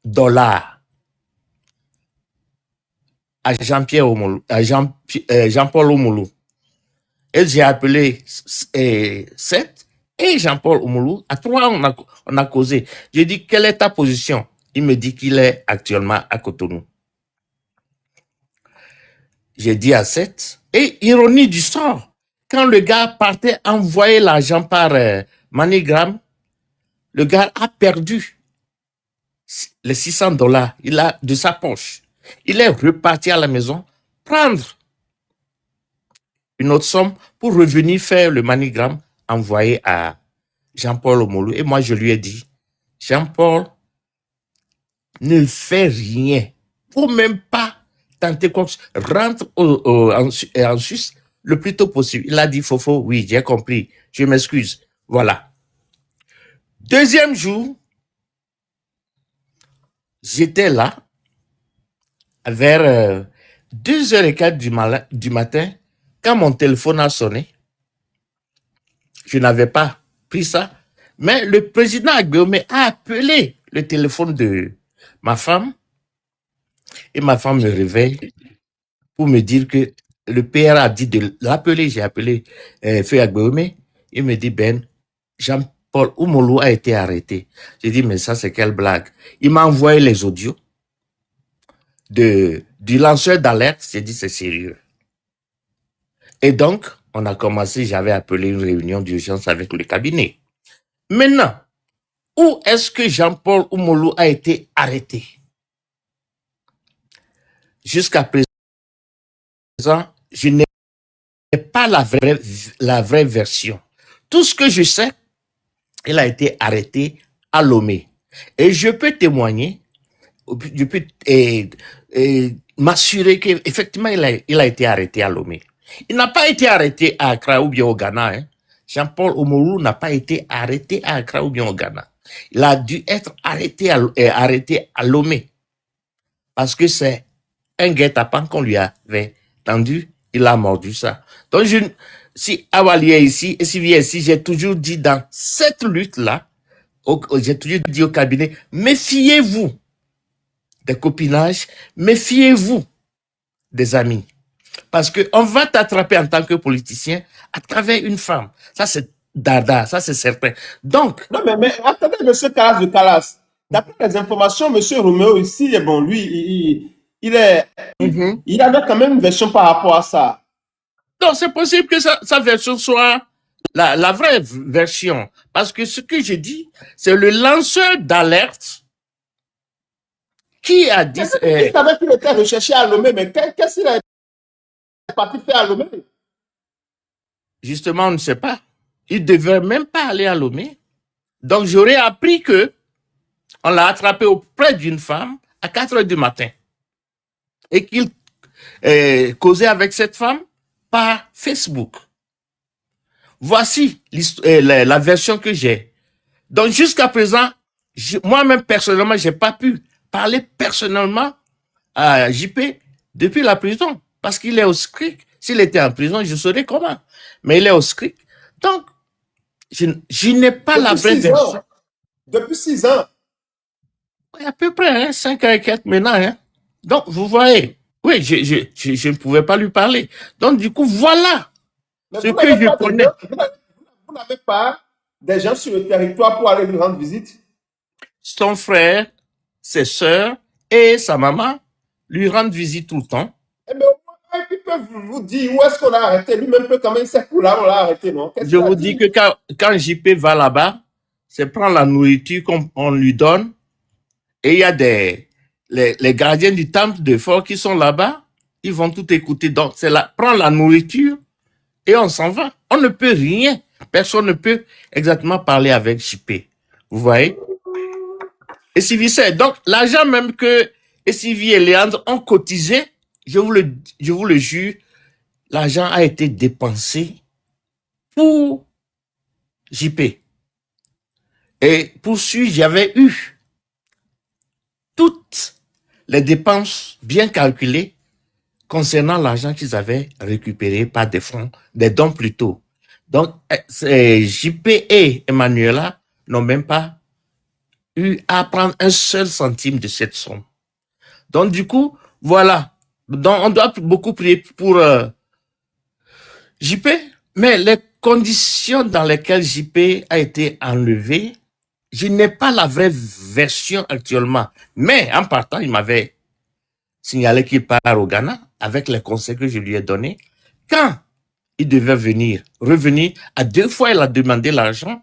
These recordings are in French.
dollars à Jean-Pierre Oumoulou, à Jean-Paul Oumoulou. Et j'ai appelé Seth et Jean-Paul Oumoulou. À trois, on a causé. J'ai dit, quelle est ta position? Il me dit qu'il est actuellement à Cotonou. J'ai dit à Seth, et ironie du sort, quand le gars partait envoyer l'argent par MoneyGram, le gars a perdu les $600. Il a de sa poche. Il est reparti à la maison prendre une autre somme pour revenir faire le MoneyGram envoyé à Jean-Paul Oumoulou. Et moi, je lui ai dit, Jean-Paul, ne fais rien. Faut même pas tenter quoi que ce soit. Rentre en Suisse le plus tôt possible. Il a dit, Fofo, oui, j'ai compris. Je m'excuse. Voilà. Deuxième jour, j'étais là vers 2h15 du matin quand mon téléphone a sonné. Je n'avais pas pris ça. Mais le président Agbéomé a appelé le téléphone de ma femme et ma femme me réveille pour me dire que le PR a dit de l'appeler. J'ai appelé Feu Agbéomé. Il me dit, Ben, Jean-Paul Oumoulou a été arrêté. J'ai dit, mais ça, c'est quelle blague? Il m'a envoyé les audios du lanceur d'alerte. J'ai dit, c'est sérieux. Et donc, on a commencé, j'avais appelé une réunion d'urgence avec le cabinet. Maintenant, où est-ce que Jean-Paul Oumoulou a été arrêté? Jusqu'à présent, je n'ai pas la vraie version. Tout ce que je sais, il a été arrêté à Lomé. Et je peux témoigner, je peux m'assurer qu'effectivement, il a été arrêté à Lomé. Il n'a pas été arrêté à Accra ou bien au Ghana. Hein. Jean-Paul Oumoulou n'a pas été arrêté à Accra ou bien au Ghana. Il a dû être arrêté à Lomé. Parce que c'est un guet-apens qu'on lui avait tendu, il a mordu ça. Donc, si Awali est ici, et Sylvie est ici, j'ai toujours dit dans cette lutte-là, j'ai toujours dit au cabinet, méfiez-vous des copinages, méfiez-vous des amis. Parce qu'on va t'attraper en tant que politicien à travers une femme. Ça, c'est dada, ça, c'est certain. Donc... Non, mais attendez, M. Calas de Calas. D'après les informations, M. Roméo ici, bon, lui, il avait quand même une version par rapport à ça. Donc, c'est possible que sa version soit la vraie version. Parce que ce que je dis, c'est le lanceur d'alerte qui a dit... Il savait qu'il était recherché à Lomé, mais qu'est-ce qu'il est parti faire à Lomé? Justement, on ne sait pas. Il ne devait même pas aller à Lomé. Donc, j'aurais appris que on l'a attrapé auprès d'une femme à 4 heures du matin. Et qu'il causait avec cette femme par Facebook. Voici la version que j'ai. Donc, jusqu'à présent, moi-même, personnellement, je n'ai pas pu parler personnellement à JP depuis la prison. Parce qu'il est au SCRIC. S'il était en prison, je saurais comment. Mais il est au SCRIC. Donc, je n'ai pas la vraie version. Depuis 6 ans. À peu près, 5 ans et quelques maintenant. Hein. Donc, vous voyez, oui, je ne pouvais pas lui parler. Donc, du coup, voilà ce que je connais. Vous n'avez pas des gens sur le territoire pour aller lui rendre visite? Son frère, ses sœurs et sa maman lui rendent visite tout le temps. Eh bien, ils peuvent vous dire où est-ce qu'on a arrêté. Lui-même peut quand même dire là on l'a arrêté, non? Je vous dis que quand JP va là-bas, c'est prendre la nourriture qu'on lui donne. Et il y a les gardiens du temple de Fort qui sont là-bas. Ils vont tout écouter. Donc, c'est là, prendre la nourriture et on s'en va. On ne peut rien. Personne ne peut exactement parler avec JP. Vous voyez? Et Sylvie sait. Donc, l'argent même que Sylvie et Léandre ont cotisé, je vous le jure, l'argent a été dépensé pour JP. Et pour celui, j'avais eu toutes les dépenses bien calculées concernant l'argent qu'ils avaient récupéré par des fonds, des dons plutôt. Donc, JP et Emmanuela n'ont même pas eu à prendre un seul centime de cette somme. Donc, du coup, voilà. Donc, on doit beaucoup prier pour JP, mais les conditions dans lesquelles JP a été enlevé, je n'ai pas la vraie version actuellement. Mais en partant, il m'avait signalé qu'il part au Ghana avec les conseils que je lui ai donnés. Quand il devait revenir, à 2 fois, il a demandé l'argent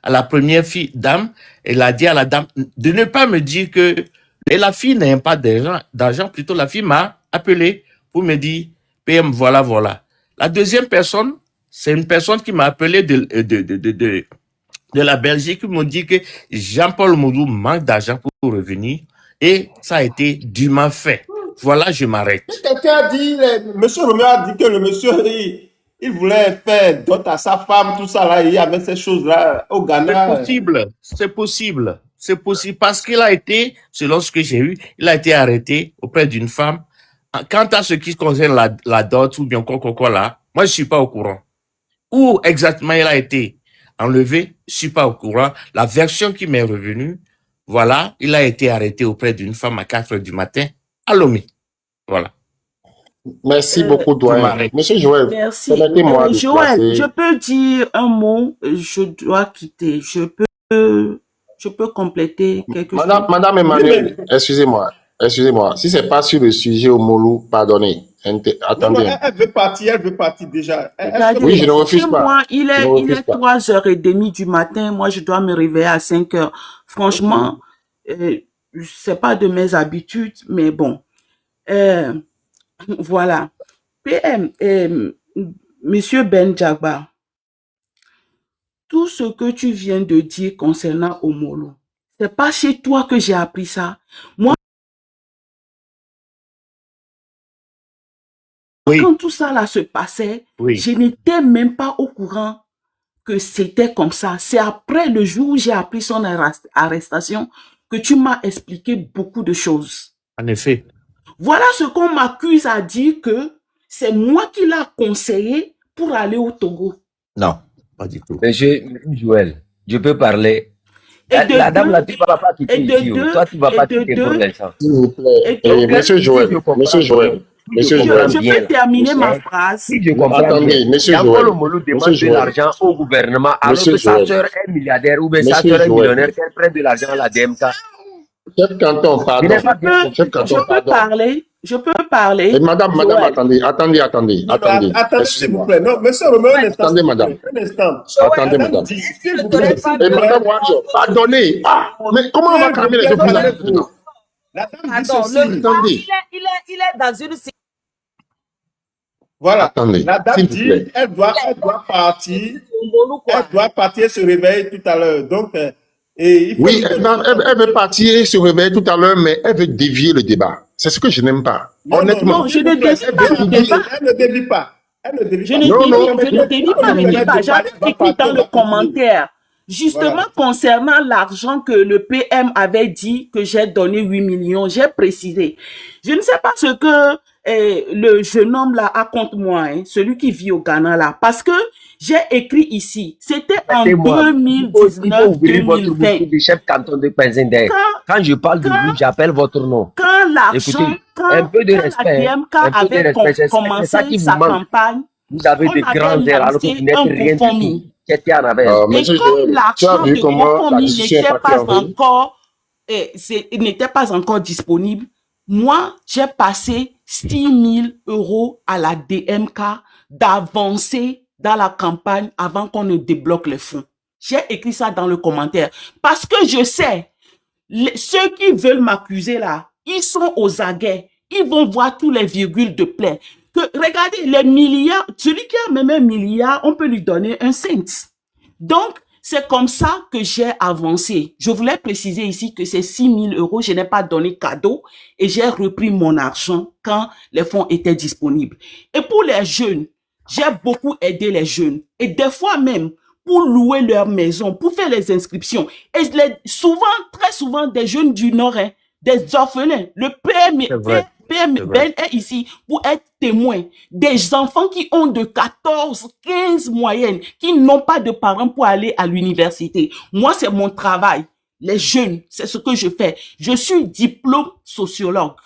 à la première fille, dame, elle a dit à la dame de ne pas me dire que et la fille n'a pas d'argent, plutôt la fille m'a appelé pour me dire, PM, voilà. La deuxième personne, c'est une personne qui m'a appelé de la Belgique, qui m'a dit que Jean-Paul Moudou manque d'argent pour revenir et ça a été dûment fait. Voilà, je m'arrête. Quelqu'un a dit, monsieur Roméo a dit que le monsieur, il voulait faire dot à sa femme, tout ça là, il y avait ces choses-là au Ghana. C'est possible parce qu'il a été, selon ce que j'ai eu, il a été arrêté auprès d'une femme. Quant à ce qui concerne la dot ou bien quoi là, moi je suis pas au courant. Où exactement il a été enlevé, je suis pas au courant. La version qui m'est revenue, voilà, il a été arrêté auprès d'une femme à 4 heures du matin à Lomé. Voilà. Merci beaucoup, doyen. Monsieur Joël, merci. permettez-moi de Joël, placer... je peux dire un mot, je dois quitter. Je peux compléter quelque chose. Madame Emmanuel, excusez-moi. Si c'est pas sur le sujet au Molou, pardonnez. Attendez. Non, elle veut partir déjà. Oui, je ne refuse pas. Moi, il est 3h30 du matin. Moi, je dois me réveiller à 5h. Franchement, c'est pas de mes habitudes, mais bon. Voilà. PM, Monsieur Ben Djagba, tout ce que tu viens de dire concernant Omolo, c'est pas chez toi que j'ai appris ça. Moi, quand tout ça là se passait, je n'étais même pas au courant que c'était comme ça. C'est après le jour où j'ai appris son arrestation que tu m'as expliqué beaucoup de choses. En effet. Voilà ce qu'on m'accuse à dire que c'est moi qui l'ai conseillé pour aller au Togo. Non, pas du tout. Monsieur Joël, je peux parler. La dame là, tu ne vas pas quitter ici. Toi, tu ne vas pas quitter pour l'instant. S'il vous plaît. Monsieur Joël. Je peux terminer ma phrase. Si je comprends attendez, monsieur Joël. Jean-Paul Omolo demande de l'argent au gouvernement alors que sa soeur est milliardaire ou bien sa soeur est millionnaire, qu'elle prenne de l'argent à la DMK. Chef Canton, pardon. Je peux parler. Et madame, attendez. Attendez, s'il vous plaît. Non, monsieur Roméo, un instant. Attendez, madame. Attendez, madame. Et madame Wario, pardonnez. Mais comment on va calmer les opposants? La dame dit ceci. Attendez. Il est dans une... Voilà. Attendez, la dame dit, elle doit partir. Elle doit partir se réveiller tout à l'heure. Donc, il faut oui, elle veut partir se réveiller tout à l'heure, mais elle veut dévier le débat. C'est ce que je n'aime pas. Honnêtement. Non, je ne dévie pas le débat. Elle ne dévie pas. Je ne dévie pas le débat. J'avais écrit dans le commentaire. Justement, concernant l'argent que le PM avait dit que j'ai donné 8 millions, j'ai précisé. Je ne sais pas ce que le jeune homme là a contre moi, celui qui vit au Ghana là, parce que j'ai écrit ici, c'était en 2019-2020. Chef canton de Penzender. Quand je parle de vous, j'appelle votre nom. Quand l'argent, un peu de respect, la DMK avait commencé sa campagne, vous avez de grands airs alors que vous n'êtes rien du tout. Et comme l'argent de GoFundMe n'était pas encore disponible, moi, j'ai passé 6 000 € à la DMK d'avancer dans la campagne avant qu'on ne débloque les fonds. J'ai écrit ça dans le commentaire. Parce que je sais, ceux qui veulent m'accuser là, ils sont aux aguets. Ils vont voir tous les virgules de plaie. Que, regardez, les milliards, celui qui a même 1 milliard, on peut lui donner un cent. Donc, c'est comme ça que j'ai avancé. Je voulais préciser ici que c'est 6 000 €. Je n'ai pas donné cadeau et j'ai repris mon argent quand les fonds étaient disponibles. Et pour les jeunes, j'ai beaucoup aidé les jeunes. Et des fois même, pour louer leur maison, pour faire les inscriptions. Et très souvent, des jeunes du Nord, des orphelins. Le PM est ici pour être témoin des enfants qui ont de 14, 15 moyennes, qui n'ont pas de parents pour aller à l'université. Moi, c'est mon travail. les jeunes. C'est ce que je fais. Je suis diplôme sociologue.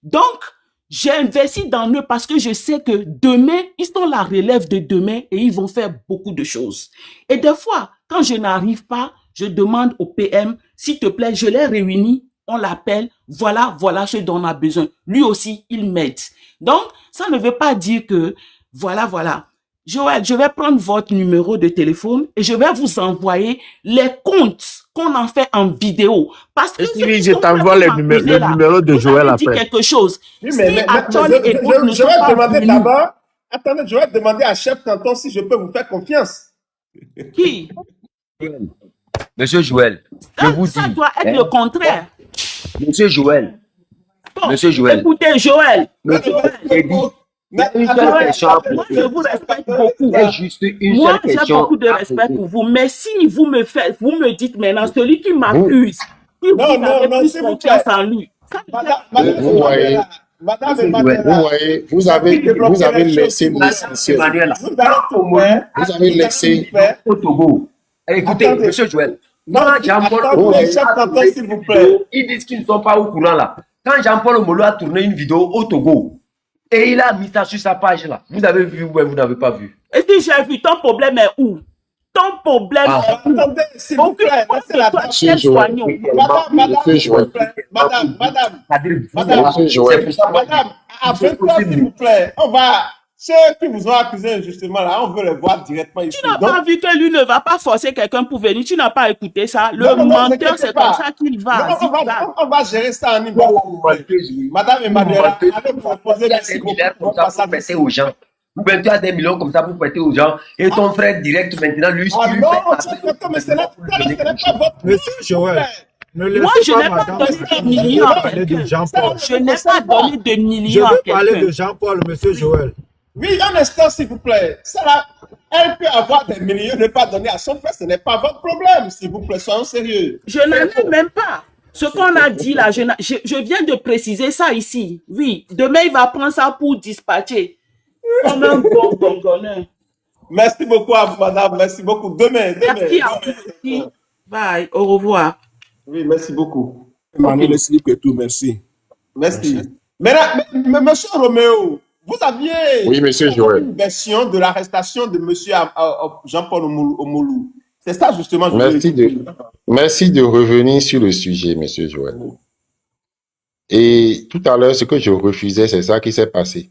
Donc, j'ai investi dans eux parce que je sais que demain, ils sont la relève de demain et ils vont faire beaucoup de choses. Et des fois, quand je n'arrive pas, je demande au PM, s'il te plaît, je les réunis, on l'appelle, voilà ce dont on a besoin. Lui aussi, il m'aide. Donc, ça ne veut pas dire que, voilà. Joël, je vais prendre votre numéro de téléphone et je vais vous envoyer les comptes qu'on en fait en vidéo. Parce que si je t'envoie le numéro de Joël après. Quelque chose. Oui, mais je vais demander d'abord. Attendez, je vais demander à chef canton si je peux vous faire confiance. Qui? Monsieur Joël, je vous dis. Ça doit être le contraire. Monsieur Joël. Bon, Monsieur Joël. Écoutez, Joël. Moi, je vous respecte beaucoup. Moi, j'ai beaucoup de respect pour vous. Mais si vous me dites maintenant, celui qui m'accuse, si vous avez plus confiance en lui. Vous voyez, vous avez laissé l'essentiel. Vous avez laissé au Togo. Écoutez, monsieur Joël. Quand Jean-Paul s'il vous plaît. Ils disent qu'ils ne sont pas au courant là. Quand Jean-Paul Omolo a tourné une vidéo au Togo et il a mis ça sur sa page là, vous avez vu ou vous n'avez pas vu? Et si j'ai vu, ton problème est où? Ton problème est où? Attendez, s'il vous plaît, laissez la Madame, s'il vous plaît, on va. Ceux qui vous ont accusé injustement là, on veut les voir directement ici. Tu n'as pas vu que lui ne va pas forcer quelqu'un pour venir. Tu n'as pas écouté ça. Le menteur, c'est comme ça qu'il va. On va gérer ça en niveau. Madame Emmanuela, allez proposer des milliards comme ça pour prêter aux gens. Ou bien tu as des millions comme ça pour prêter aux gens. Et ton frère direct maintenant, lui, non, mais ce n'est pas votre. Monsieur Joël. Moi, je n'ai pas donné des millions à quelqu'un. Je n'ai pas donné de millions à quelqu'un. Je veux parler de Jean-Paul, monsieur Joël. Oui, un instant, s'il vous plaît. Ça, elle peut avoir des millions, ne pas donner à son frère. Ce n'est pas votre problème, s'il vous plaît. Soyons sérieux. Je n'en ai même pas. Ce qu'on a dit là, je viens de préciser ça ici. Oui, demain, il va prendre ça pour dispatcher. Comme un bon gongonneur. Merci beaucoup à vous, madame. Merci beaucoup. Demain. Merci. Bye. Au revoir. Oui, merci beaucoup. Emmanuel Slip et tout, merci. Merci. Mais monsieur Roméo, vous aviez une version de l'arrestation de monsieur Jean-Paul Omolo. C'est ça justement. Merci de revenir sur le sujet, monsieur Joël. Et tout à l'heure, ce que je refusais, c'est ça qui s'est passé.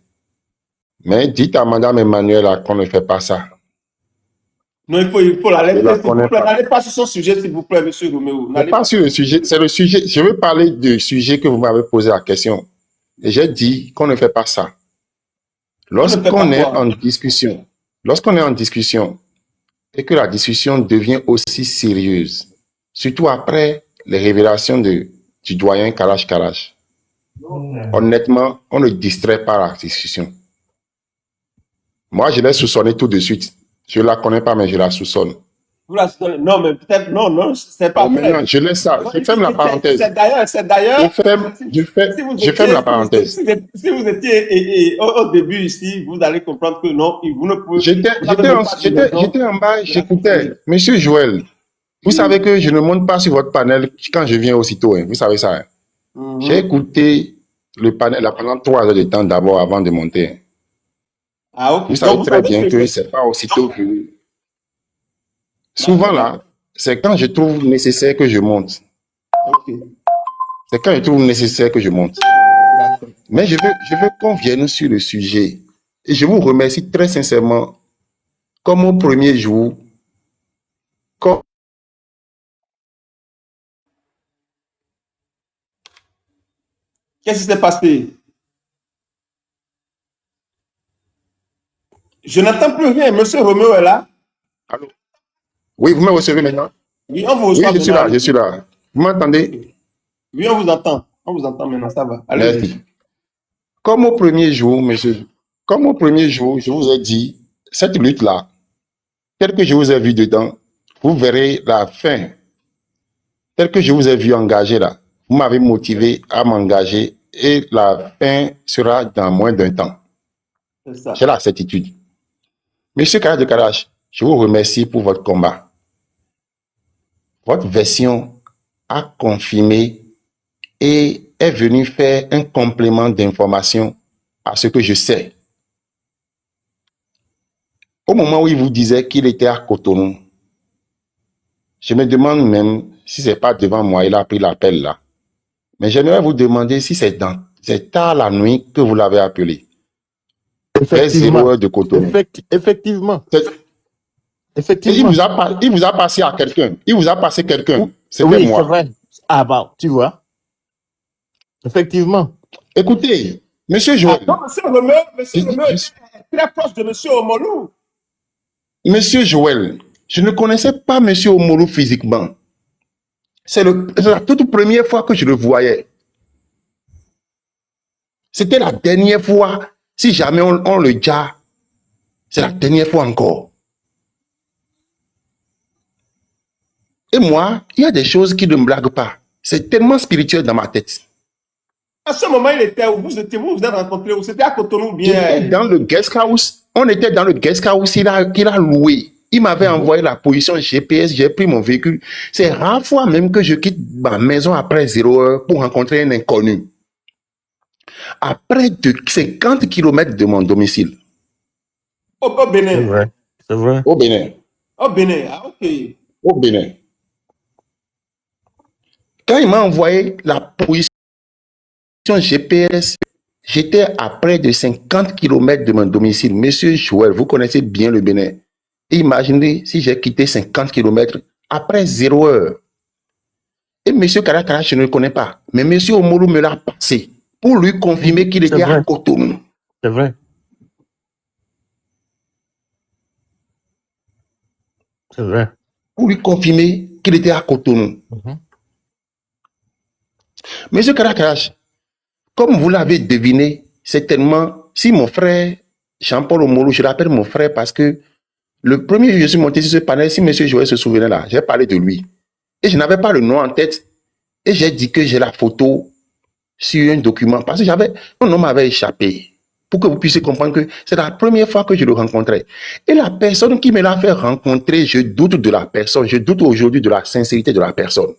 Mais dites à madame Emmanuela qu'on ne fait pas ça. Non, il faut la laisser, s'il vous plaît. N'allez pas sur son sujet, s'il vous plaît, monsieur Roméo. N'allez pas sur le sujet, c'est le sujet. Je veux parler du sujet que vous m'avez posé la question. Et j'ai dit qu'on ne fait pas ça. Lorsqu'on est en discussion et que la discussion devient aussi sérieuse, surtout après les révélations du doyen Kalash, honnêtement, on ne distrait pas la discussion. Moi, je l'ai soupçonné tout de suite. Je ne la connais pas, mais je la soupçonne. Vous la soupçonnez? Non, mais peut-être, non, c'est pas vrai. Non, je laisse ça. Je ferme la parenthèse. C'est d'ailleurs. Je ferme la parenthèse. Si vous étiez au début ici, vous allez comprendre que non, vous ne pouvez pas. J'étais en bas, j'écoutais. Monsieur Joël, vous savez que je ne monte pas sur votre panel quand je viens aussitôt. Hein, vous savez ça. Hein. J'ai écouté le panel là, pendant 3 heures de temps d'abord avant de monter. Hein. Ah, okay. Vous savez très bien que c'est pas aussitôt que... Souvent là, c'est quand je trouve nécessaire que je monte. Okay. C'est quand je trouve nécessaire que je monte. Mais je veux qu'on vienne sur le sujet. Et je vous remercie très sincèrement. Comme au premier jour, Qu'est-ce qui s'est passé? Je n'entends plus rien. Monsieur Roméo est là? Allô? Oui, vous me recevez maintenant? Oui, on vous reçoit. Oui, je suis là. Vous m'entendez? Oui, on vous entend. On vous entend maintenant, ça va. Allez. Merci. Comme au premier jour, monsieur, je vous ai dit, cette lutte-là, tel que je vous ai vu dedans, vous verrez la fin. Tel que je vous ai vu engagé là, vous m'avez motivé à m'engager et la fin sera dans moins d'un temps. J'ai la certitude. Monsieur Kalash, je vous remercie pour votre combat. Votre version a confirmé et est venu faire un complément d'information à ce que je sais. Au moment où il vous disait qu'il était à Cotonou, je me demande même si c'est pas devant moi, il a pris l'appel là. Mais j'aimerais vous demander si c'est tard la nuit que vous l'avez appelé. Vers 0 heure de Cotonou. Effectivement. Et il Effectivement. vous a passé à quelqu'un. Il vous a passé quelqu'un. C'était Oui, moi. c'est vrai. Ah bah, tu vois. Effectivement. Écoutez, monsieur Joël. Ah, non, monsieur Romeo est très proche de monsieur Omolou. Monsieur Joël, je ne connaissais pas monsieur Omolou physiquement. C'est la toute première fois que je le voyais. C'était la dernière fois. Si jamais on le dit, c'est la dernière fois encore. Et moi, il y a des choses qui ne me blaguent pas. C'est tellement spirituel dans ma tête. À ce moment, il était où? Vous êtes rencontrés où? C'était à Cotonou bien? J'étais dans le guest house. On était dans le guest house qu'il a loué. Il m'avait envoyé la position GPS. J'ai pris mon véhicule. C'est rare fois même que je quitte ma maison après 0 heure pour rencontrer un inconnu. À près de 50 km de mon domicile. Au Bénin. C'est vrai. C'est vrai. Au Bénin. Au Bénin. Ah, ok. Au Bénin. Quand il m'a envoyé la position GPS, j'étais à près de 50 km de mon domicile. Monsieur Joël, vous connaissez bien le Bénin. Et imaginez si j'ai quitté 50 km après 0 heure. Et monsieur Karakara, je ne le connais pas. Mais monsieur Omolou me l'a passé pour lui confirmer qu'il était à Cotonou. C'est vrai. C'est vrai. Pour lui confirmer qu'il était à Cotonou. Monsieur Karakarache, comme vous l'avez deviné, certainement, si mon frère Jean-Paul Omolou, je l'appelle mon frère parce que le premier jour, je suis monté sur ce panel, si monsieur Joël se souvenait là, j'ai parlé de lui. Et je n'avais pas le nom en tête. Et j'ai dit que j'ai la photo sur un document parce que mon nom m'avait échappé. Pour que vous puissiez comprendre que c'est la première fois que je le rencontrais. Et la personne qui me l'a fait rencontrer, je doute de la personne. Je doute aujourd'hui de la sincérité de la personne.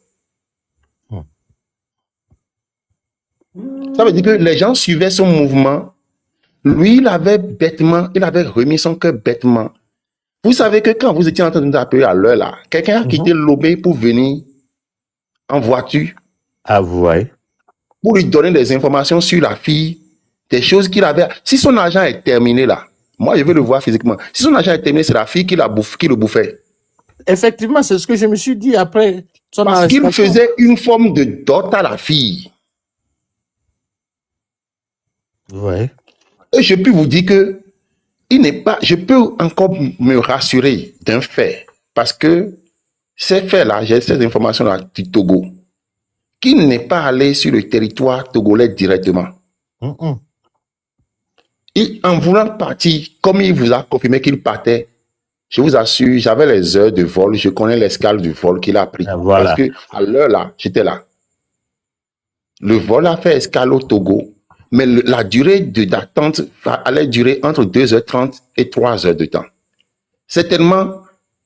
Ça veut dire que les gens suivaient son mouvement. Lui, il avait remis son cœur bêtement. Vous savez que quand vous étiez en train de nous appeler à l'heure là, quelqu'un a quitté Lomé pour venir en voiture. Ah, vous voyez. Pour lui donner des informations sur la fille, des choses qu'il avait. Si son argent est terminé là, moi je veux le voir physiquement. Si son argent est terminé, c'est la fille qui le bouffait. Effectivement, c'est ce que je me suis dit après son Parce qu'il arrestation. faisait une forme de dot à la fille. Ouais. Et je peux vous dire que je peux encore me rassurer d'un fait. Parce que ces faits-là, j'ai ces informations-là du Togo, qu'il n'est pas allé sur le territoire togolais directement. Et en voulant partir, comme il vous a confirmé qu'il partait, je vous assure, j'avais les heures de vol, je connais l'escale du vol qu'il a pris. Voilà. Parce que à l'heure là, j'étais là. Le vol a fait escale au Togo, mais la durée d'attente allait durer entre 2h30 et 3 heures de temps. C'est tellement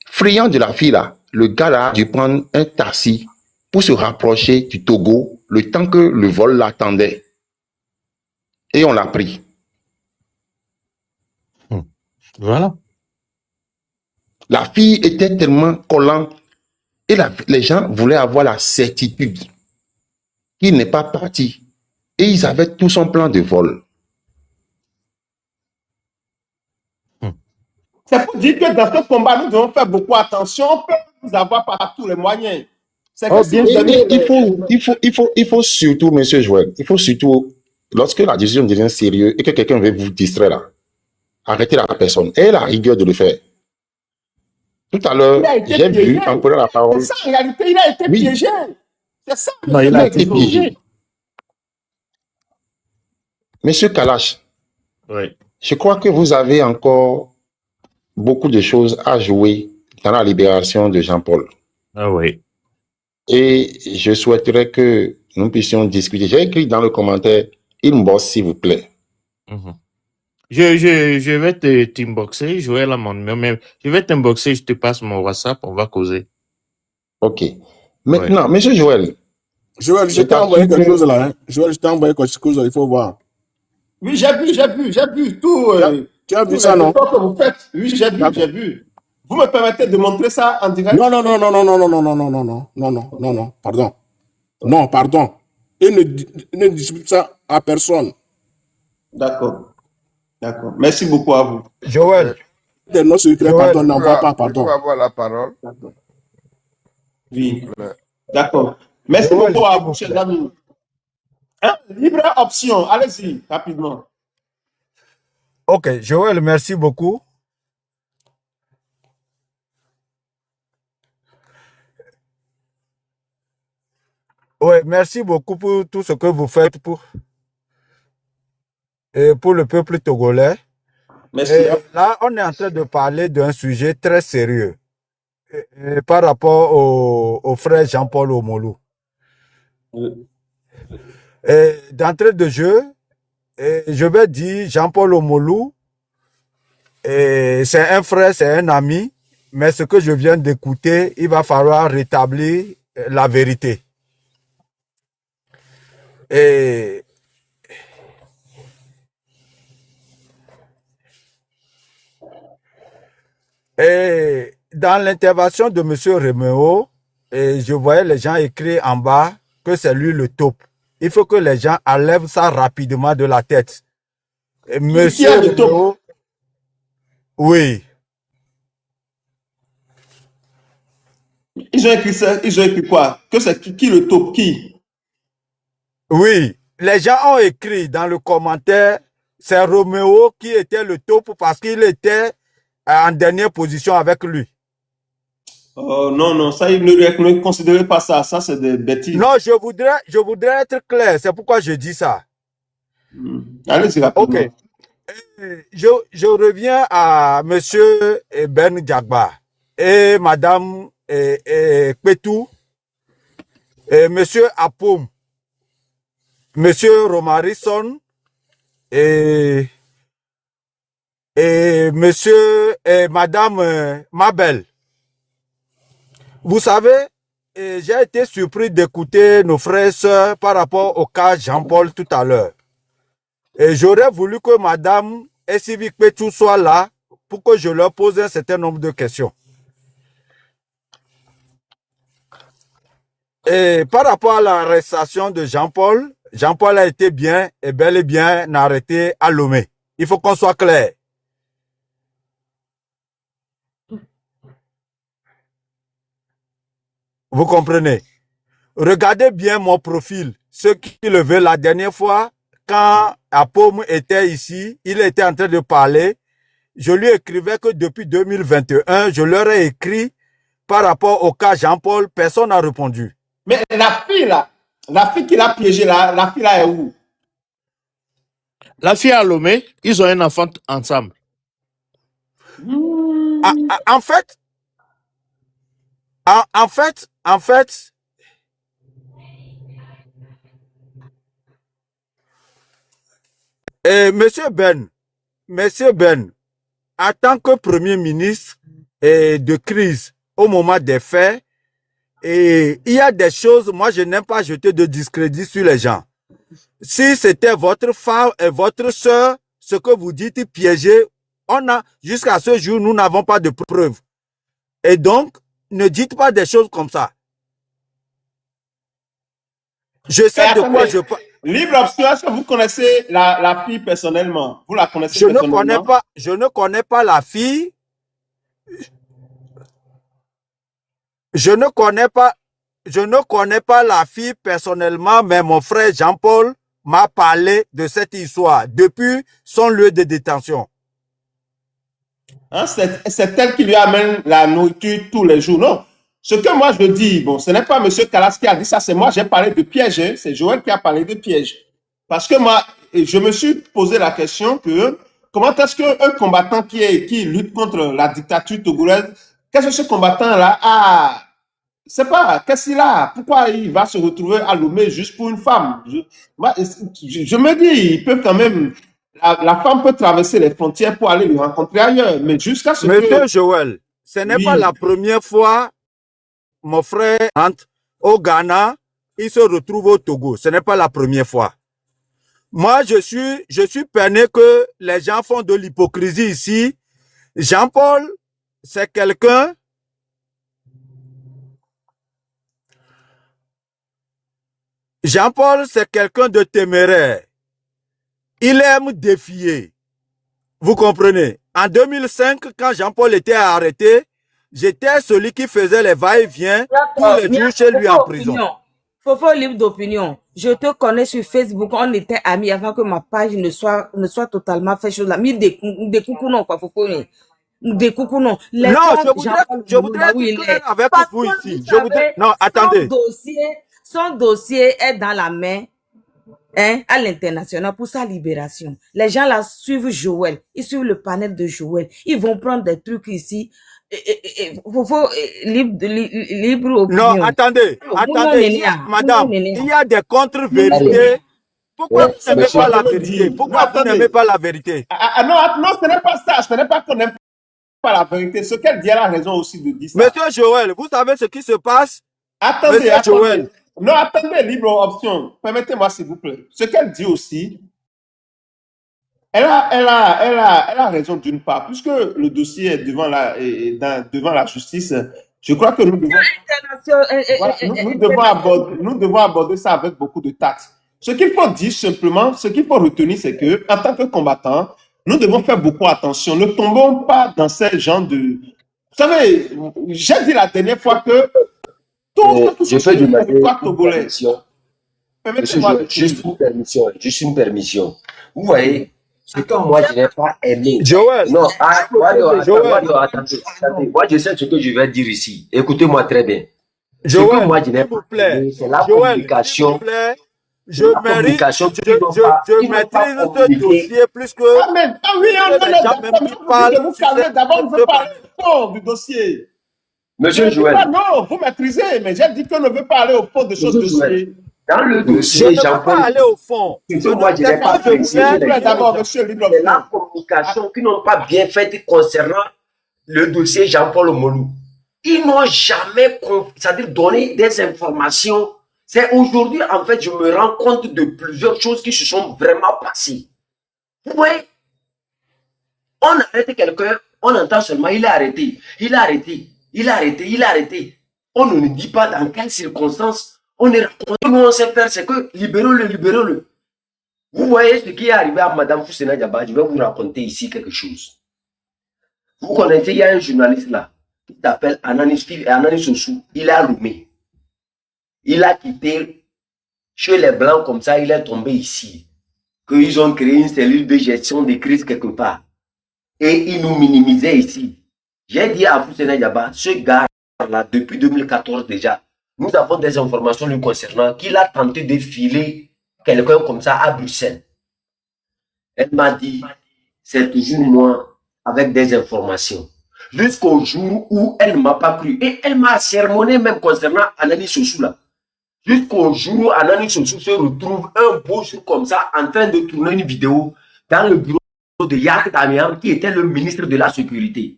friand de la fille là, le gars là a dû prendre un taxi pour se rapprocher du Togo le temps que le vol l'attendait. Et on l'a pris. Voilà. La fille était tellement collante et les gens voulaient avoir la certitude qu'il n'est pas parti. Et ils avaient tout son plan de vol. C'est pour dire que dans ce combat, nous devons faire beaucoup attention. On peut nous avoir par tous les moyens. C'est que si vous avez... Il faut surtout, monsieur Joël, il faut surtout, lorsque la décision devient sérieuse et que quelqu'un veut vous distraire là, arrêtez la personne. Et la rigueur de le faire. Tout à l'heure, j'ai vu, en prenant la parole. C'est ça, en réalité, il a été piégé. C'est ça. Non, il a été piégé. Monsieur Kalash, Oui. je crois que vous avez encore beaucoup de choses à jouer dans la libération de Jean-Paul. Ah oui. Et je souhaiterais que nous puissions discuter. J'ai écrit dans le commentaire, inbox s'il vous plaît. Je vais t'inboxer, Joël a mon numéro, mais je vais t'inboxer, je te passe mon WhatsApp, on va causer. Ok. Maintenant, monsieur Joël, Joël, je c'est t'ai à envoyé qui quelque que- chose là. Hein. Joël, je t'ai envoyé quelque chose, il faut voir. Oui, j'ai vu tout. Tu as Tous vu les ça, non? efforts que vous faites. Oui, j'ai D'accord. vu. Vous me permettez de montrer ça en direct? Non, pardon. Non, pardon. Il ne dispute ça à personne. D'accord. Merci beaucoup à vous. Joël, Des noms secrets, Joël, pardon, n'envoie pas, Je peux pardon. avoir la parole, D'accord. s'il Oui, vous plaît. d'accord. Merci Joël, beaucoup à s'il vous, vous chers plaît. amis. Hein? Libre option, allez-y, rapidement. Ok, Joël, merci beaucoup. Oui, merci beaucoup pour tout ce que vous faites pour le peuple togolais. Merci. Et là, on est en train de parler d'un sujet très sérieux par rapport au frère Jean-Paul Omolou. D'entrée de jeu, je vais dire Jean-Paul Omolou, c'est un frère, c'est un ami, mais ce que je viens d'écouter, il va falloir rétablir la vérité. Et dans l'intervention de M. Réméo, je voyais les gens écrire en bas que c'est lui le top. Il faut que les gens enlèvent ça rapidement de la tête. Et Monsieur a le top? Réméo, oui. Ils ont écrit ça, ils ont écrit quoi? Que c'est qui le top? Qui? Oui, les gens ont écrit dans le commentaire, c'est Roméo qui était le top parce qu'il était en dernière position avec lui. Non, ça, ils ne considèrent pas ça. Ça, c'est des bêtises. Non, je voudrais être clair, c'est pourquoi je dis ça. Allez-y rapidement. Ok. Je reviens à monsieur Ben Diagba et madame Petou et monsieur Apoum, monsieur Romarison et monsieur et madame Mabel. Vous savez, j'ai été surpris d'écouter nos frères et sœurs par rapport au cas Jean-Paul tout à l'heure. Et j'aurais voulu que madame Civic Petou soit là pour que je leur pose un certain nombre de questions. Et par rapport à l'arrestation de Jean-Paul, Jean-Paul a été bien et bel et bien arrêté à Lomé. Il faut qu'on soit clair. Vous comprenez? Regardez bien mon profil. Ceux qui le veulent, la dernière fois, quand Apom était ici, il était en train de parler. Je lui écrivais que depuis 2021, je leur ai écrit par rapport au cas Jean-Paul, personne n'a répondu. Mais la fille là, la fille qui l'a piégé là, la fille là est où? La fille à Lomé, ils ont un enfant ensemble. En fait, Monsieur Ben, en tant que Premier ministre de crise au moment des faits, il y a des choses, moi je n'aime pas jeter de discrédit sur les gens. Si c'était votre femme et votre soeur, ce que vous dites piégé, jusqu'à ce jour, nous n'avons pas de preuves. Et donc, ne dites pas des choses comme ça. Je sais de quoi je parle. Libre option, est-ce que vous connaissez la fille personnellement? Vous la connaissez personnellement? Je ne connais pas la fille. Je ne connais pas la fille personnellement, mais mon frère Jean-Paul m'a parlé de cette histoire depuis son lieu de détention. Hein, c'est elle qui lui amène la nourriture tous les jours. Non. Ce que moi je dis, bon, ce n'est pas M. Calas qui a dit ça, c'est moi, j'ai parlé de piège. Hein, c'est Joël qui a parlé de piège. Parce que moi, je me suis posé la question que comment est-ce qu'un combattant qui lutte contre la dictature togolaise, qu'est-ce que ce combattant-là a? C'est pas, qu'est-ce qu'il a? Pourquoi il va se retrouver à Lomé juste pour une femme? Je me dis, ils peuvent quand même, la femme peut traverser les frontières pour aller le rencontrer ailleurs, mais jusqu'à ce Monsieur Joël, ce n'est Oui. pas la première fois, mon frère, au Ghana, il se retrouve au Togo. Ce n'est pas la première fois. Moi, je suis peiné que les gens font de l'hypocrisie ici. Jean-Paul, c'est quelqu'un. Jean-Paul, c'est quelqu'un de téméraire. Il aime défier. Vous comprenez? En 2005, quand Jean-Paul était arrêté, j'étais celui qui faisait les va-et-vient tous les jours chez lui en prison. Fofo libre d'opinion. Je te connais sur Facebook. On était amis avant que ma page ne soit totalement fait chose là. Mais des coucous non quoi, Fofo. Des coucous non. Non, je voudrais être clair avec vous ici. Non, attendez. Son dossier est dans la main. Hein, à l'international pour sa libération. Les gens là suivent Joël, ils suivent le panel de Joël, ils vont prendre des trucs ici. Faut libre opinion. Non, attendez, madame, il y a des contre-vérités. Pourquoi vous n'aimez pas la vérité? Pourquoi vous n'aimez pas la vérité? Non, ce n'est pas ça. Ce n'est pas qu'on n'aime pas la vérité. Ce qu'elle dit, elle a raison aussi de dire ça. Monsieur Joël, vous savez ce qui se passe? Attendez. Joël. Non, attendez, libre option. Permettez-moi, s'il vous plaît. Ce qu'elle dit aussi, elle a raison d'une part, puisque le dossier est devant la justice. Je crois que nous devons aborder ça avec beaucoup de tact. Ce qu'il faut dire simplement, ce qu'il faut retenir, c'est que, en tant que combattant, nous devons faire beaucoup attention. Ne tombons pas dans ce genre de... Vous savez, j'ai dit la dernière fois que je fais du togolais. Permettez-moi juste une permission. Vous voyez, ce que moi je n'ai pas aimé. Joël. Non, attendez. Moi je sais ce que je vais dire ici. Écoutez-moi très bien. Joël, ce que moi je n'ai pas aimé, c'est la communication. Je maîtrise ce dossier plus que... D'abord, on veut parler au fond du dossier. Monsieur Joël. Non, vous maîtrisez, mais j'ai dit qu'on ne veut pas aller au fond de ce dossier. Dans le dossier, je ne veux pas aller au fond. Moi, je n'ai pas d'abord, monsieur Libre. C'est la communication qu'ils n'ont pas bien faite concernant le dossier Jean-Paul Omolou. Ils n'ont jamais, c'est-à-dire donné des informations. C'est aujourd'hui, en fait, je me rends compte de plusieurs choses qui se sont vraiment passées. Vous voyez, on arrête quelqu'un, on entend seulement, il est arrêté. On ne nous dit pas dans quelles circonstances on est raconté. Nous, on sait faire, c'est que libérons-le. Vous voyez ce qui est arrivé à Madame Foussena Diaba, je vais vous raconter ici quelque chose. Vous connaissez, il y a un journaliste là, qui s'appelle Anani Sossou, il est allumé. Il a quitté chez les Blancs comme ça, il est tombé ici. Qu'ils ont créé une cellule de gestion des crises quelque part. Et ils nous minimisaient ici. J'ai dit à Foussena Diaba, ce gars-là, depuis 2014 déjà, nous avons des informations lui concernant qu'il a tenté de filer quelqu'un comme ça à Bruxelles. Elle m'a dit, c'est toujours moi avec des informations. Jusqu'au jour où elle ne m'a pas cru. Et elle m'a sermonné même concernant Anani Sossou là. Jusqu'au jour où Anani Sossou se retrouve un beau jour comme ça en train de tourner une vidéo dans le bureau de Yak Damian qui était le ministre de la Sécurité.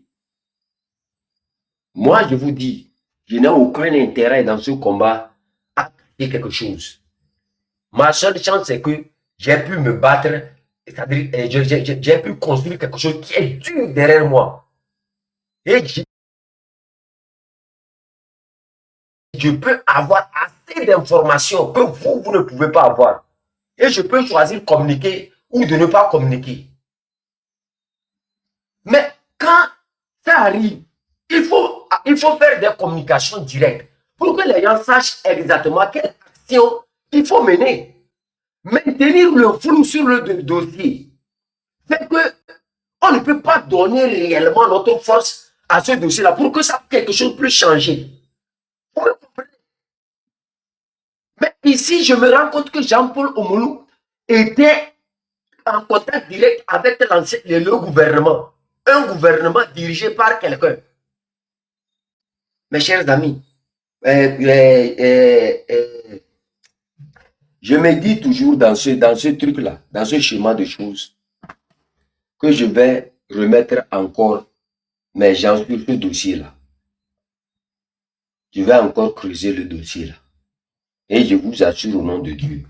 Moi, je vous dis, je n'ai aucun intérêt dans ce combat à faire quelque chose. Ma seule chance, c'est que j'ai pu me battre, c'est-à-dire j'ai pu construire quelque chose qui est dur derrière moi. Et je peux avoir assez d'informations que vous ne pouvez pas avoir. Et je peux choisir de communiquer ou de ne pas communiquer. Mais quand ça arrive, il faut faire des communications directes pour que les gens sachent exactement quelle action il faut mener. Maintenir le flou sur le dossier fait que on ne peut pas donner réellement notre force à ce dossier-là pour que ça quelque chose puisse changer. Vous me comprenez? Mais ici, je me rends compte que Jean-Paul Omolou était en contact direct avec le gouvernement. Un gouvernement dirigé par quelqu'un. Mes chers amis, je me dis toujours dans ce truc-là, dans ce schéma de choses, que je vais remettre encore mes gens sur ce dossier-là. Je vais encore creuser le dossier-là. Et je vous assure au nom de Dieu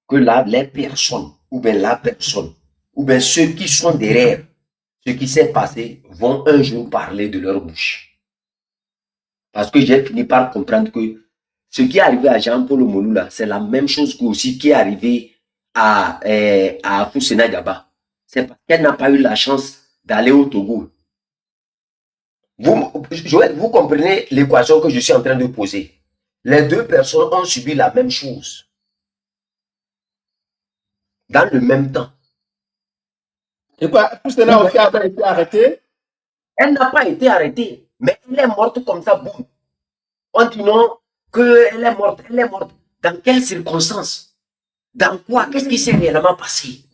que là, les personnes, ou bien la personne, ou bien ceux qui sont derrière ce qui s'est passé vont un jour parler de leur bouche. Parce que j'ai fini par comprendre que ce qui est arrivé à Jean-Paul Omolou là, c'est la même chose que aussi qui est arrivé à Foussena Diaba. C'est parce qu'elle n'a pas eu la chance d'aller au Togo. Joël, vous comprenez l'équation que je suis en train de poser. Les deux personnes ont subi la même chose. Dans le même temps. Et quoi, Foussena aussi a été arrêtée? Elle n'a pas été arrêtée, mais elle est morte comme ça, boum. On dit non, qu'elle est morte, elle est morte. Dans quelles circonstances? Dans quoi? Qu'est-ce qui s'est réellement passé?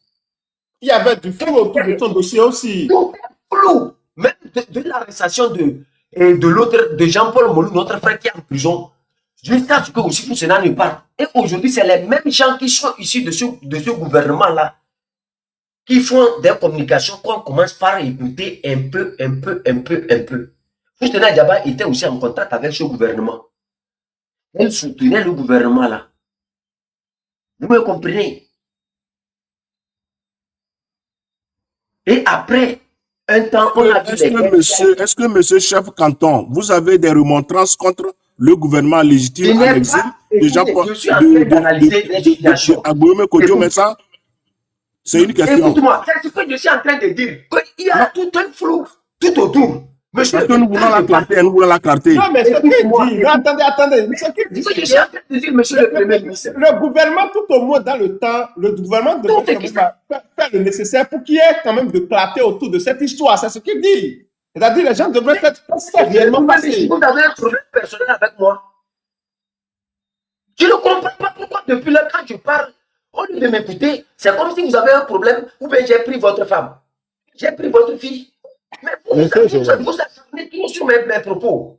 Il y avait du flou autour de ton dossier aussi. Tout est flou. Même de l'arrestation de l'autre, de Jean-Paul Omolou, notre frère qui est en prison, jusqu'à ce que aussi Foussena ne parle. Et aujourd'hui, c'est les mêmes gens qui sont issus de ce gouvernement-là, qui font des communications qu'on commence par écouter un peu. Foussena Diaba était aussi en contact avec ce gouvernement. Elle soutenait le gouvernement là. Vous me comprenez? Et après un temps, on a vu Est-ce que monsieur chef canton, vous avez des remontrances contre le gouvernement légitime en exil de Jean-Paul je suis en train d'analyser les situations. Mais ça, c'est une question. Écoute-moi, c'est ce que je suis en train de dire. Il y a tout un flou tout autour. Parce que nous voulons la clarté, nous voulons la clarté. Non, mais ce qu'il dit, attendez. Ce qu'il dit, je suis en train de dire, monsieur le Premier ministre. Le gouvernement, tout au moins dans le temps, le gouvernement devrait faire le nécessaire pour qu'il y ait quand même de clarté autour de cette histoire. C'est ce qu'il dit. C'est-à-dire, les gens devraient être réellement passés. Vous avez un problème personnel avec moi. Je ne comprends pas pourquoi depuis là, quand je parle, au lieu de m'écouter, c'est comme si vous avez un problème ou bien j'ai pris votre femme. J'ai pris votre fille. Mais vous acharnez tout sur mes propos.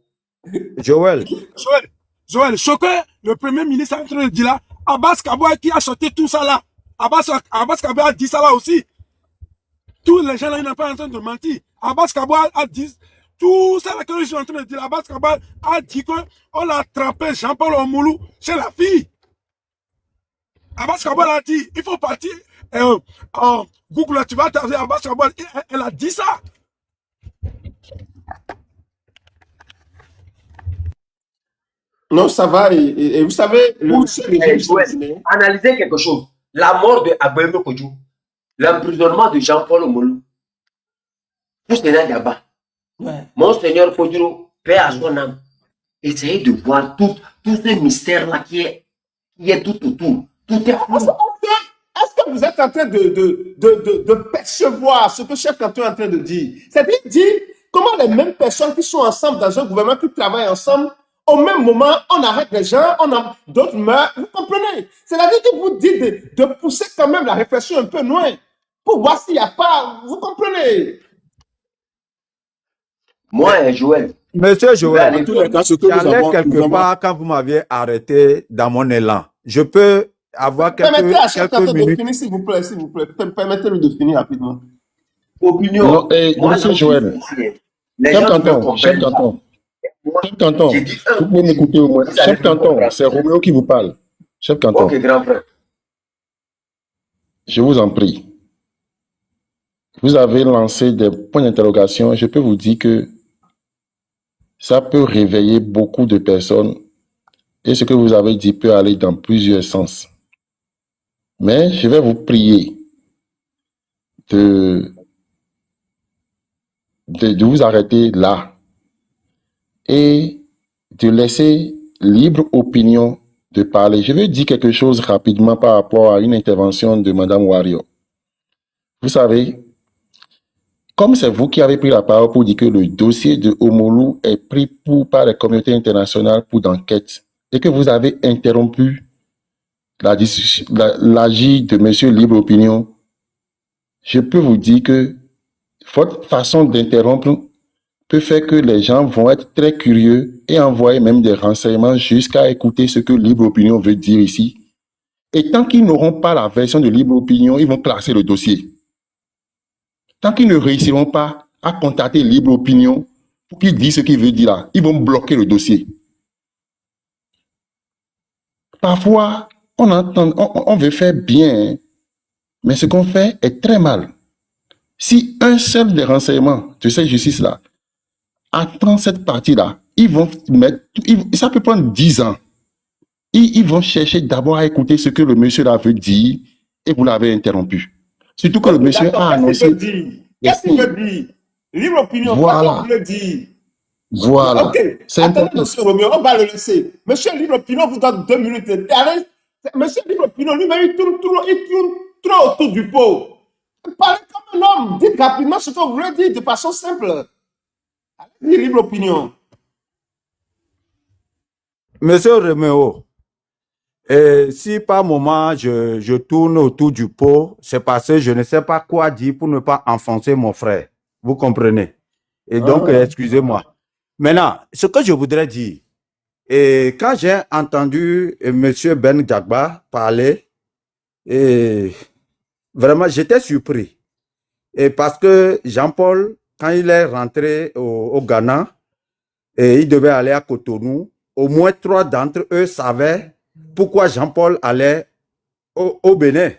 Joël, ce que le Premier ministre est en train de dire là, Abbas Kaboua qui a chanté tout ça là, Abbas Kaboua a dit ça là aussi. Tous les gens là, ils n'ont pas en train de mentir. Abbas Kaboua a dit, tout ça là que je suis en train de dire, Abbas Kaboua a dit qu'on a attrapé Jean-Paul Omolou chez la fille. Abbas Kaboua a dit, il faut partir en Google, tu vas taper Abbas Kaboua, elle a dit ça. Non, ça va. Et vous savez, analysez quelque chose. La mort de Agbembe Kodjou, l'emprisonnement de Jean-Paul Omolou, Foussena Diaba, Monseigneur Kodjou, paix à son âme. Essayez de voir tout ce mystère-là qui est tout autour. Tout est flou. Est-ce que vous êtes en train de percevoir ce que chef canton est en train de dire? C'est-à-dire, dire comment les mêmes personnes qui sont ensemble dans un gouvernement, qui travaillent ensemble, au même moment, on arrête les gens, d'autres meurent. Vous comprenez? C'est-à-dire que vous dites de pousser quand même la réflexion un peu loin pour voir s'il n'y a pas. Vous comprenez? Moi, Joël. Monsieur Joël, en tous les cas, ce que j'allais quelque part quand vous m'aviez arrêté dans mon élan. Je peux avoir Permettez à chef canton minutes. de finir, s'il vous plaît. Permettez-lui de finir rapidement. Opinion. Monsieur Joël, chef canton, vous pouvez m'écouter au moins. Chef canton, c'est Roméo qui vous parle. Chef canton. Ok, grand frère. Je vous en prie. Vous avez lancé des points d'interrogation. Je peux vous dire que ça peut réveiller beaucoup de personnes et ce que vous avez dit peut aller dans plusieurs sens. Mais je vais vous prier de vous arrêter là et de laisser libre opinion de parler. Je vais dire quelque chose rapidement par rapport à une intervention de Mme Wario. Vous savez, comme c'est vous qui avez pris la parole pour dire que le dossier de Omolou est pris par la communauté internationale pour d'enquête et que vous avez interrompu l'agir de Monsieur Libre Opinion, je peux vous dire que votre façon d'interrompre peut faire que les gens vont être très curieux et envoyer même des renseignements jusqu'à écouter ce que Libre Opinion veut dire ici. Et tant qu'ils n'auront pas la version de Libre Opinion, ils vont classer le dossier. Tant qu'ils ne réussiront pas à contacter Libre Opinion pour qu'il dise ce qu'il veut dire là, ils vont bloquer le dossier. Parfois, on veut faire bien, mais ce qu'on fait est très mal. Si un seul des renseignements de cette justice-là attend cette partie-là, ils vont mettre, ça peut prendre 10 ans. Ils vont chercher d'abord à écouter ce que le monsieur là veut dire et vous l'avez interrompu. Surtout que le monsieur a annoncé. Qu'est-ce qu'il veut dire? Libre opinion, Voilà. quoi qu'il veut dire? Voilà. Ok, C'est attendez, important. monsieur Romeo, on va le laisser. Monsieur Libre Opinion vous donne 2 minutes. Allez, monsieur Libre Opinion, lui-même, il tourne trop autour du pot. Parlez comme un homme. Dites rapidement ce que vous voulez dire de façon simple. Allez, Libre Opinion. Monsieur Roméo, si par moment je tourne autour du pot, c'est parce que je ne sais pas quoi dire pour ne pas enfoncer mon frère. Vous comprenez? Et donc, excusez-moi. Maintenant, ce que je voudrais dire, et quand j'ai entendu monsieur Ben Djagba parler, et vraiment, j'étais surpris. Et parce que Jean-Paul, quand il est rentré au Ghana, et il devait aller à Cotonou, au moins 3 d'entre eux savaient pourquoi Jean-Paul allait au Bénin.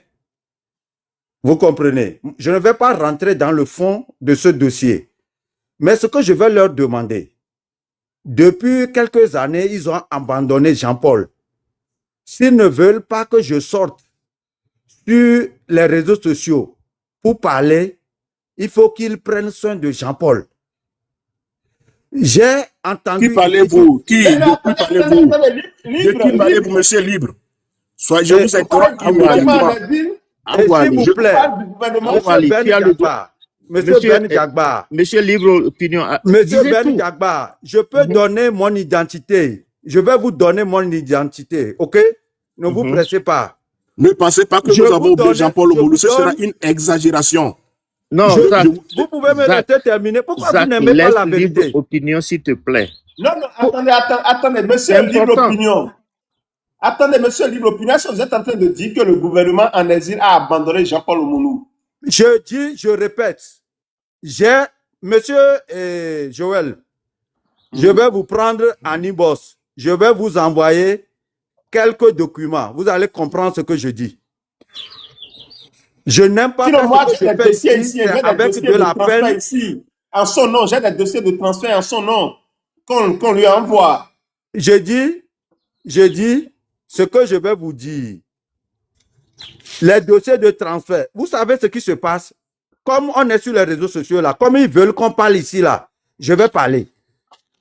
Vous comprenez? Je ne vais pas rentrer dans le fond de ce dossier. Mais ce que je vais leur demander, depuis quelques années, ils ont abandonné Jean-Paul. S'ils ne veulent pas que je sorte sur les réseaux sociaux pour parler, il faut qu'ils prennent soin de Jean-Paul. J'ai entendu... Qui parlez-vous? Qui? De qui parlez-vous? De qui parlez-vous, monsieur Libre? Soyez, je vous interromps immédiatement. S'il vous plaît, Monsieur Ben Djagba. Monsieur Libre Opinion. Monsieur Ben Djagba, je peux donner mon identité. Je vais vous donner mon identité, ok? Ne vous pressez pas. Ne pensez pas que nous avons oublié Jean-Paul Omolou. Ce sera une exagération. Non, vous pouvez me laisser terminer. Pourquoi vous n'aimez pas la vérité? Libre Opinion, s'il te plaît. Non, attendez, monsieur Libre Opinion. Attendez, monsieur Libre Opinion, est-ce que vous êtes en train de dire que le gouvernement en exil a abandonné Jean-Paul Omolou? Je dis, je répète, monsieur Joël, je vais vous prendre en e-boss. Je vais vous envoyer quelques documents. Vous allez comprendre ce que je dis. Je n'aime pas moi, j'ai des dossiers ici, ici, avec de la peine. Ici, en son nom, j'ai des dossiers de transfert en son nom qu'on lui envoie. Je dis, ce que je vais vous dire. Les dossiers de transfert, vous savez ce qui se passe? Comme on est sur les réseaux sociaux là, comme ils veulent qu'on parle ici là, je vais parler.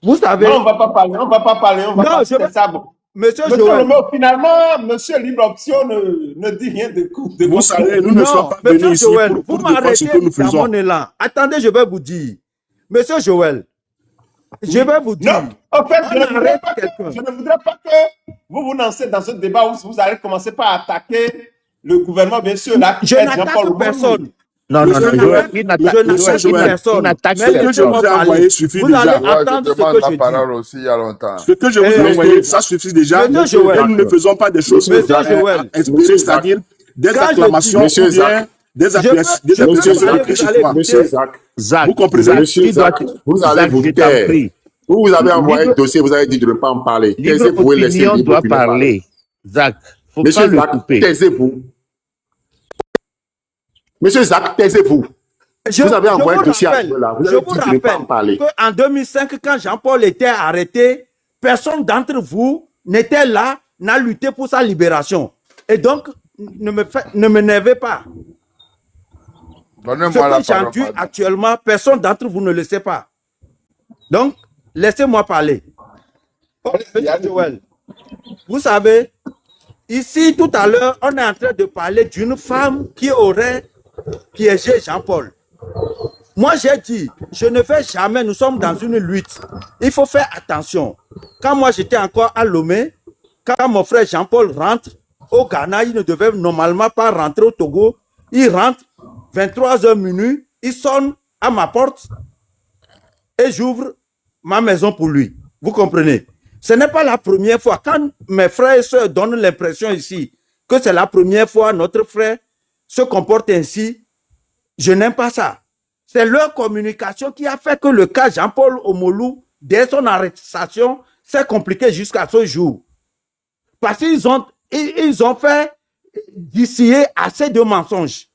Vous savez... Non, on ne va pas parler, on va pas ça. Monsieur Joël, finalement, monsieur Libre Option ne dit rien de coup. Vous savez, nous ne sommes pas venus ici pour voir ce que nous faisons. Mon élan. Attendez, je vais vous dire. Monsieur Joël, je vais vous dire. Non, en fait, je ne voudrais pas que vous vous lancez dans ce débat où vous allez commencer par attaquer le gouvernement, bien sûr. Là, je n'attaque personne. Non, il n'attaque personne. Vous allez attendre ce que je dis. Aussi, il y a longtemps. Ce que je vous ai envoyé, ça suffit déjà. Et nous ne faisons pas des choses c'est-à-dire des acclamations ou bien des appréciations. Monsieur Zach, vous comprenez? Vous allez vous taire. Vous avez envoyé un dossier, vous avez dit de ne pas en parler. Libre Opinion doit parler. Zach, faut Monsieur pas le Zach, couper. taisez-vous. Monsieur Zach, taisez-vous. Vous avez envoyé un dossier à là. Vous avez dit de ne pas en parler. En 2005, quand Jean-Paul était arrêté, personne d'entre vous n'était là, n'a lutté pour sa libération. Et donc, ne m'énervez pas. Ce que j'endure actuellement, personne d'entre vous ne le sait pas. Donc, laissez-moi parler. Joël, vous savez, ici, tout à l'heure, on est en train de parler d'une femme qui aurait piégé Jean-Paul. Moi, j'ai dit, je ne fais jamais, nous sommes dans une lutte. Il faut faire attention. Quand moi, j'étais encore à Lomé, quand mon frère Jean-Paul rentre au Ghana, il ne devait normalement pas rentrer au Togo. Il rentre, 23h minuit, il sonne à ma porte et j'ouvre ma maison pour lui. Vous comprenez? Ce n'est pas la première fois. Quand mes frères et sœurs donnent l'impression ici que c'est la première fois notre frère se comporte ainsi, je n'aime pas ça. C'est leur communication qui a fait que le cas Jean-Paul Omolou, dès son arrestation, s'est compliqué jusqu'à ce jour. Parce qu'ils ont fait distiller assez de mensonges.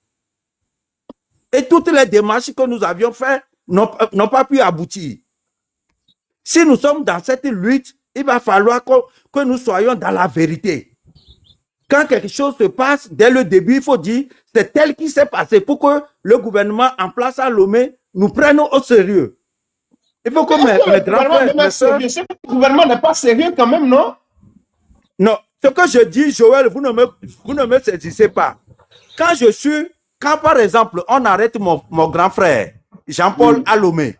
Et toutes les démarches que nous avions faites n'ont pas pu aboutir. Si nous sommes dans cette lutte, il va falloir que nous soyons dans la vérité. Quand quelque chose se passe, dès le début, il faut dire c'est tel qui s'est passé pour que le gouvernement en place à Lomé nous prenne au sérieux. Il faut que mes grands frères... Le gouvernement n'est pas sérieux quand même, non? Non, ce que je dis, Joël, vous ne me saisissez pas. Quand par exemple, on arrête mon grand frère, Jean-Paul Alomé,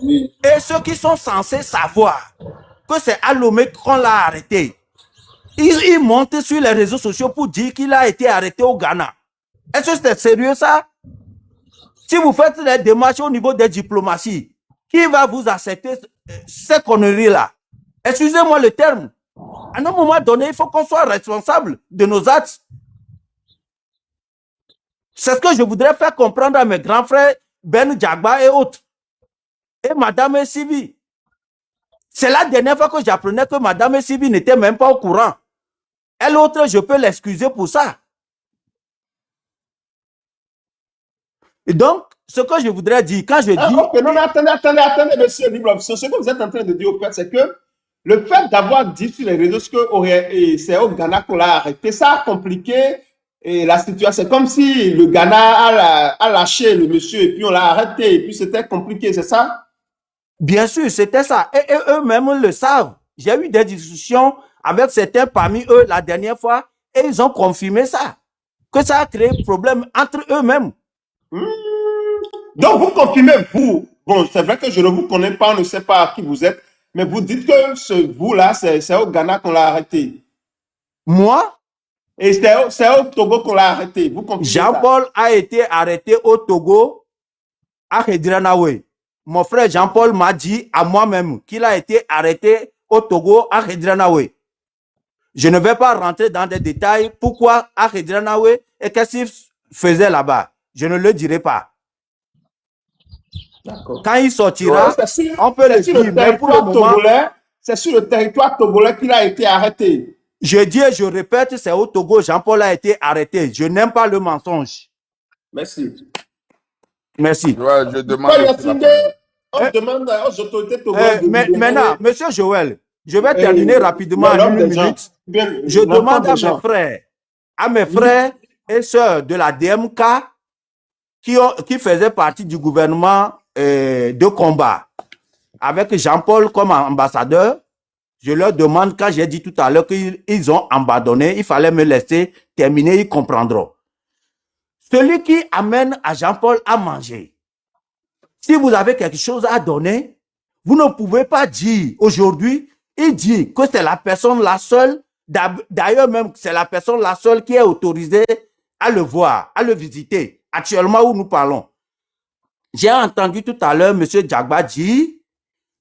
et ceux qui sont censés savoir que c'est à Lomé qu'on l'a arrêté, ils montent sur les réseaux sociaux pour dire qu'il a été arrêté au Ghana. Est-ce que c'est sérieux ça? Si vous faites les démarches au niveau des diplomaties, qui va vous accepter ces conneries-là? Excusez-moi le terme. À un moment donné, il faut qu'on soit responsable de nos actes. C'est ce que je voudrais faire comprendre à mes grands frères Ben Djagba et autres. Et Madame Sivi. C'est la dernière fois que j'apprenais que Madame Sivi n'était même pas au courant. Et l'autre, je peux l'excuser pour ça. Et donc, ce que je voudrais dire, quand je dis... Okay, non, attendez, monsieur Libre. Ce que vous êtes en train de dire au fait, c'est que le fait d'avoir dit sur les réseaux que c'est au Ghana qu'on l'a arrêté, ça a compliqué la situation. C'est comme si le Ghana a lâché le monsieur et puis on l'a arrêté et puis c'était compliqué, c'est ça? Bien sûr, c'était ça. Et eux-mêmes le savent. J'ai eu des discussions avec certains parmi eux la dernière fois et ils ont confirmé ça. Que ça a créé problème entre eux-mêmes. Donc vous confirmez, vous. Bon, c'est vrai que je ne vous connais pas, on ne sait pas qui vous êtes, mais vous dites que ce vous-là, c'est au Ghana qu'on l'a arrêté. Moi? Et c'est au Togo qu'on l'a arrêté. Vous confirmez ça? Jean-Paul a été arrêté au Togo, à Hedranawe. Mon frère Jean-Paul m'a dit à moi-même qu'il a été arrêté au Togo, à Hedranawe. Je ne vais pas rentrer dans des détails. Pourquoi à Hedranawe et qu'est-ce qu'il faisait là-bas? Je ne le dirai pas. Quand il sortira, on peut le dire. Mais pour le moment, c'est sur le territoire togolais qu'il a été arrêté. Je dis et je répète, c'est au Togo, Jean-Paul a été arrêté. Je n'aime pas le mensonge. Merci. Merci. Ouais, je demande... On demande aux autorités togolaises. Maintenant, monsieur Joël, je vais terminer rapidement en une minute. Je demande à mes frères et sœurs de la DMK qui faisaient partie du gouvernement de combat, avec Jean-Paul comme ambassadeur, je leur demande, quand j'ai dit tout à l'heure qu'ils ont abandonné, il fallait me laisser terminer, ils comprendront. Celui qui amène à Jean-Paul à manger, si vous avez quelque chose à donner, vous ne pouvez pas dire aujourd'hui, il dit que c'est la personne la seule, d'ailleurs même c'est la personne la seule qui est autorisée à le voir, à le visiter, actuellement où nous parlons. J'ai entendu tout à l'heure M. Djagba dire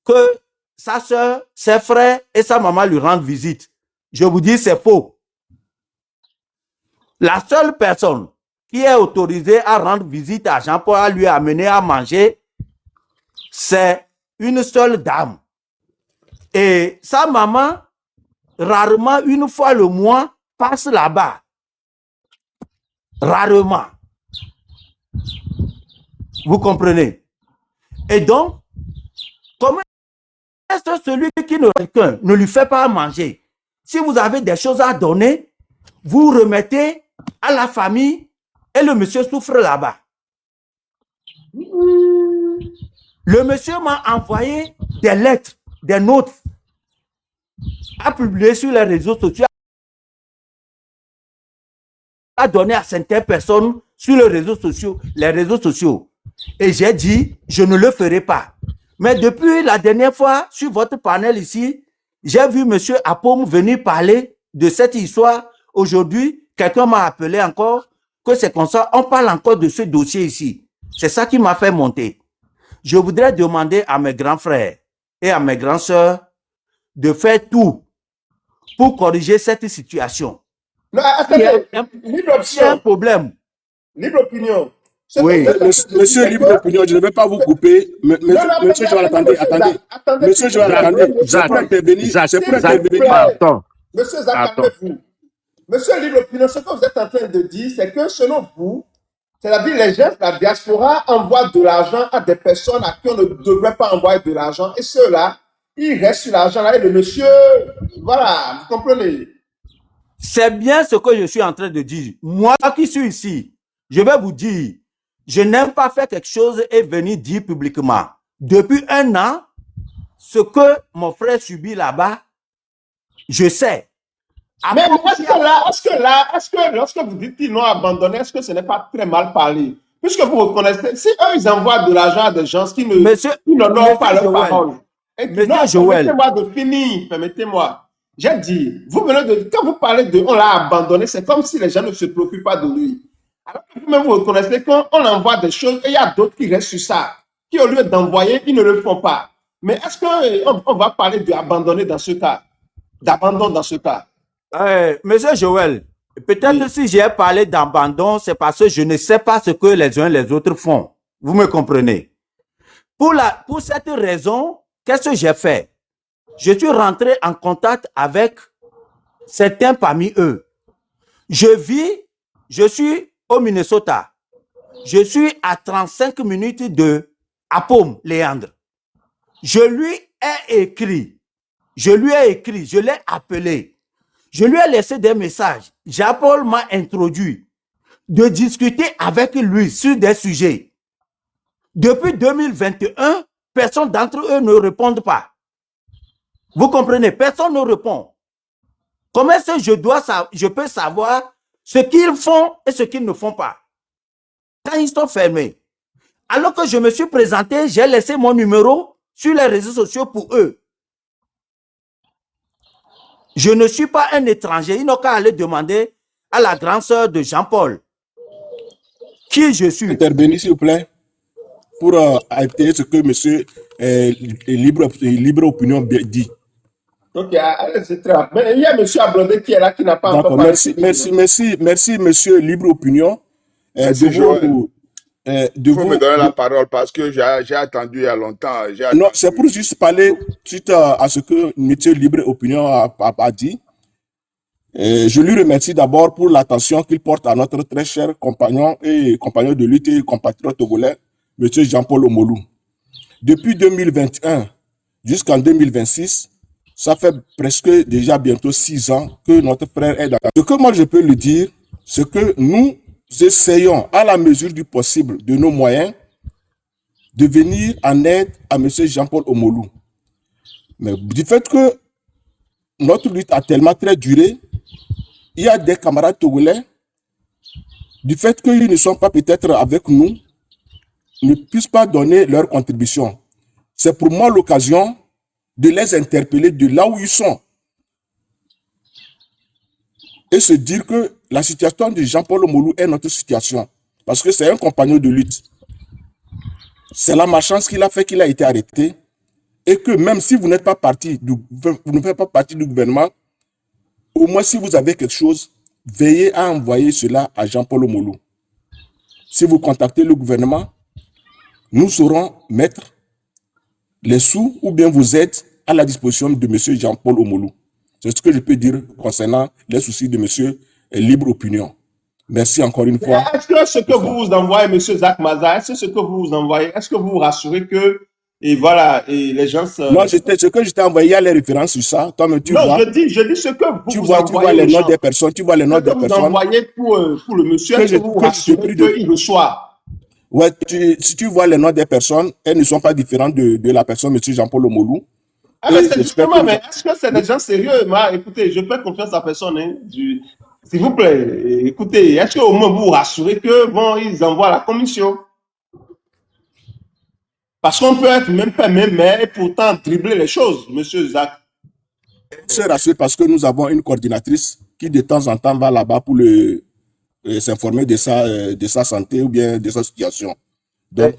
que sa soeur, ses frères et sa maman lui rendent visite. Je vous dis, c'est faux. La seule personne qui est autorisée à rendre visite à Jean-Paul, à lui amener à manger, c'est une seule dame. Et sa maman, rarement, une fois le mois, passe là-bas. Rarement. Vous comprenez? Et donc, comment est-ce que celui qui ne lui fait pas manger? Si vous avez des choses à donner, vous remettez à la famille et le monsieur souffre là-bas. Le monsieur m'a envoyé des lettres, des notes, a publié sur les réseaux sociaux, a donné à certaines personnes sur les réseaux sociaux. Et j'ai dit, je ne le ferai pas. Mais depuis la dernière fois, sur votre panel ici, j'ai vu M. Apom venir parler de cette histoire. Aujourd'hui, quelqu'un m'a appelé encore que c'est comme ça, on parle encore de ce dossier ici. C'est ça qui m'a fait monter. Je voudrais demander à mes grands frères et à mes grandes sœurs de faire tout pour corriger cette situation. Non, attendez, libre option. Il y a un problème. Libre opinion. Oui, monsieur Libre Opinion, je ne vais pas vous couper. Monsieur Joël, attendez. Monsieur Joël, attendez. C'est pour intervenir. Monsieur Zach, Attends. calmez-vous. Monsieur Libre Opinion, ce que vous êtes en train de dire, c'est que selon vous, c'est-à-dire les gens de la diaspora envoient de l'argent à des personnes à qui on ne devrait pas envoyer de l'argent. Et ceux-là, ils restent sur l'argent là. Et le monsieur, voilà, vous comprenez? C'est bien ce que je suis en train de dire. Moi qui suis ici, je vais vous dire, je n'aime pas faire quelque chose et venir dire publiquement. Depuis 1 an, ce que mon frère subit là-bas, je sais. Mais est-ce que lorsque vous dites qu'ils l'ont abandonné, est-ce que ce n'est pas très mal parlé? Puisque vous reconnaissez, si eux, ils envoient de l'argent à des gens qui n'honorent pas leur parole. Permettez-moi de finir, permettez-moi. J'ai dit, quand vous parlez de on l'a abandonné, c'est comme si les gens ne se préoccupent pas de lui. Alors que vous-même, vous reconnaissez qu'on envoie des choses et il y a d'autres qui restent sur ça, qui au lieu d'envoyer, ils ne le font pas. Mais est-ce qu'on va parler d'abandonner dans ce cas? D'abandon dans ce cas? Monsieur Joël, peut-être si j'ai parlé d'abandon, c'est parce que je ne sais pas ce que les uns et les autres font. Vous me comprenez? Pour cette raison, qu'est-ce que j'ai fait? Je suis rentré en contact avec certains parmi eux. Je suis au Minnesota. Je suis à 35 minutes de Appomattox, Léandre. Je lui ai écrit, je l'ai appelé. Je lui ai laissé des messages. Jean-Paul m'a introduit de discuter avec lui sur des sujets. Depuis 2021, personne d'entre eux ne répond pas. Vous comprenez? Personne ne répond. Comment est-ce que je peux savoir ce qu'ils font et ce qu'ils ne font pas? Quand ils sont fermés. Alors que je me suis présenté, j'ai laissé mon numéro sur les réseaux sociaux pour eux. Je ne suis pas un étranger. Ils n'ont qu'à aller demander à la grande sœur de Jean-Paul qui je suis. Intervenez, s'il vous plaît, pour acter ce que monsieur Libre Opinion dit. Ok, c'est très bien. Mais il y a monsieur Ablondé qui est là, qui n'a pas encore parlé. Merci, monsieur Libre Opinion. Merci, Joël. Il faut me donner la parole parce que j'ai attendu il y a longtemps. Non, c'est pour juste parler suite à ce que monsieur Libre Opinion a dit. Je lui remercie d'abord pour l'attention qu'il porte à notre très cher compagnon de lutte et compatriote togolais, monsieur Jean-Paul Omolou. Depuis 2021 jusqu'en 2026, ça fait presque déjà bientôt 6 ans que notre frère est dans. Ce que moi je peux lui dire, c'est que nous essayons à la mesure du possible de nos moyens de venir en aide à monsieur Jean-Paul Omolou. Mais du fait que notre lutte a tellement très duré, il y a des camarades togolais, du fait qu'ils ne sont pas peut-être avec nous, ne puissent pas donner leur contribution. C'est pour moi l'occasion de les interpeller de là où ils sont et se dire que la situation de Jean-Paul Omolou est notre situation parce que c'est un compagnon de lutte. C'est la malchance qu'il a fait qu'il a été arrêté et que même si vous n'êtes pas parti, vous ne faites pas partie du gouvernement, au moins si vous avez quelque chose, veillez à envoyer cela à Jean-Paul Omolou. Si vous contactez le gouvernement, nous saurons mettre les sous ou bien vos aides à la disposition de M. Jean-Paul Omolou. C'est ce que je peux dire concernant les soucis de M. Libre Opinion. Merci encore une fois. Est-ce que ce que vous envoyez, M. Zach Maza, est-ce que vous vous rassurez que, et voilà, et les gens se... Non, ce que je t'ai envoyé, il y a les références sur ça. Toi-même, tu vois. Je dis ce que vous vois les noms des personnes, tu vois les noms des personnes. Vous envoyez pour le monsieur, est-ce que vous rassurez qu'il reçoit? Ouais, si tu vois les noms des personnes, elles ne sont pas différentes de la personne, M. Jean-Paul Omolou. Ah, mais c'est justement, mais est-ce que c'est des gens sérieux? Écoutez, je fais confiance à personne. Hein, s'il vous plaît, écoutez, est-ce qu'au moins vous vous rassurez que ils envoient la commission? Parce qu'on peut être même pas mais et pourtant dribbler les choses, monsieur Zach. Je suis rassuré parce que nous avons une coordinatrice qui de temps en temps va là-bas pour s'informer de sa santé ou bien de sa situation. Donc,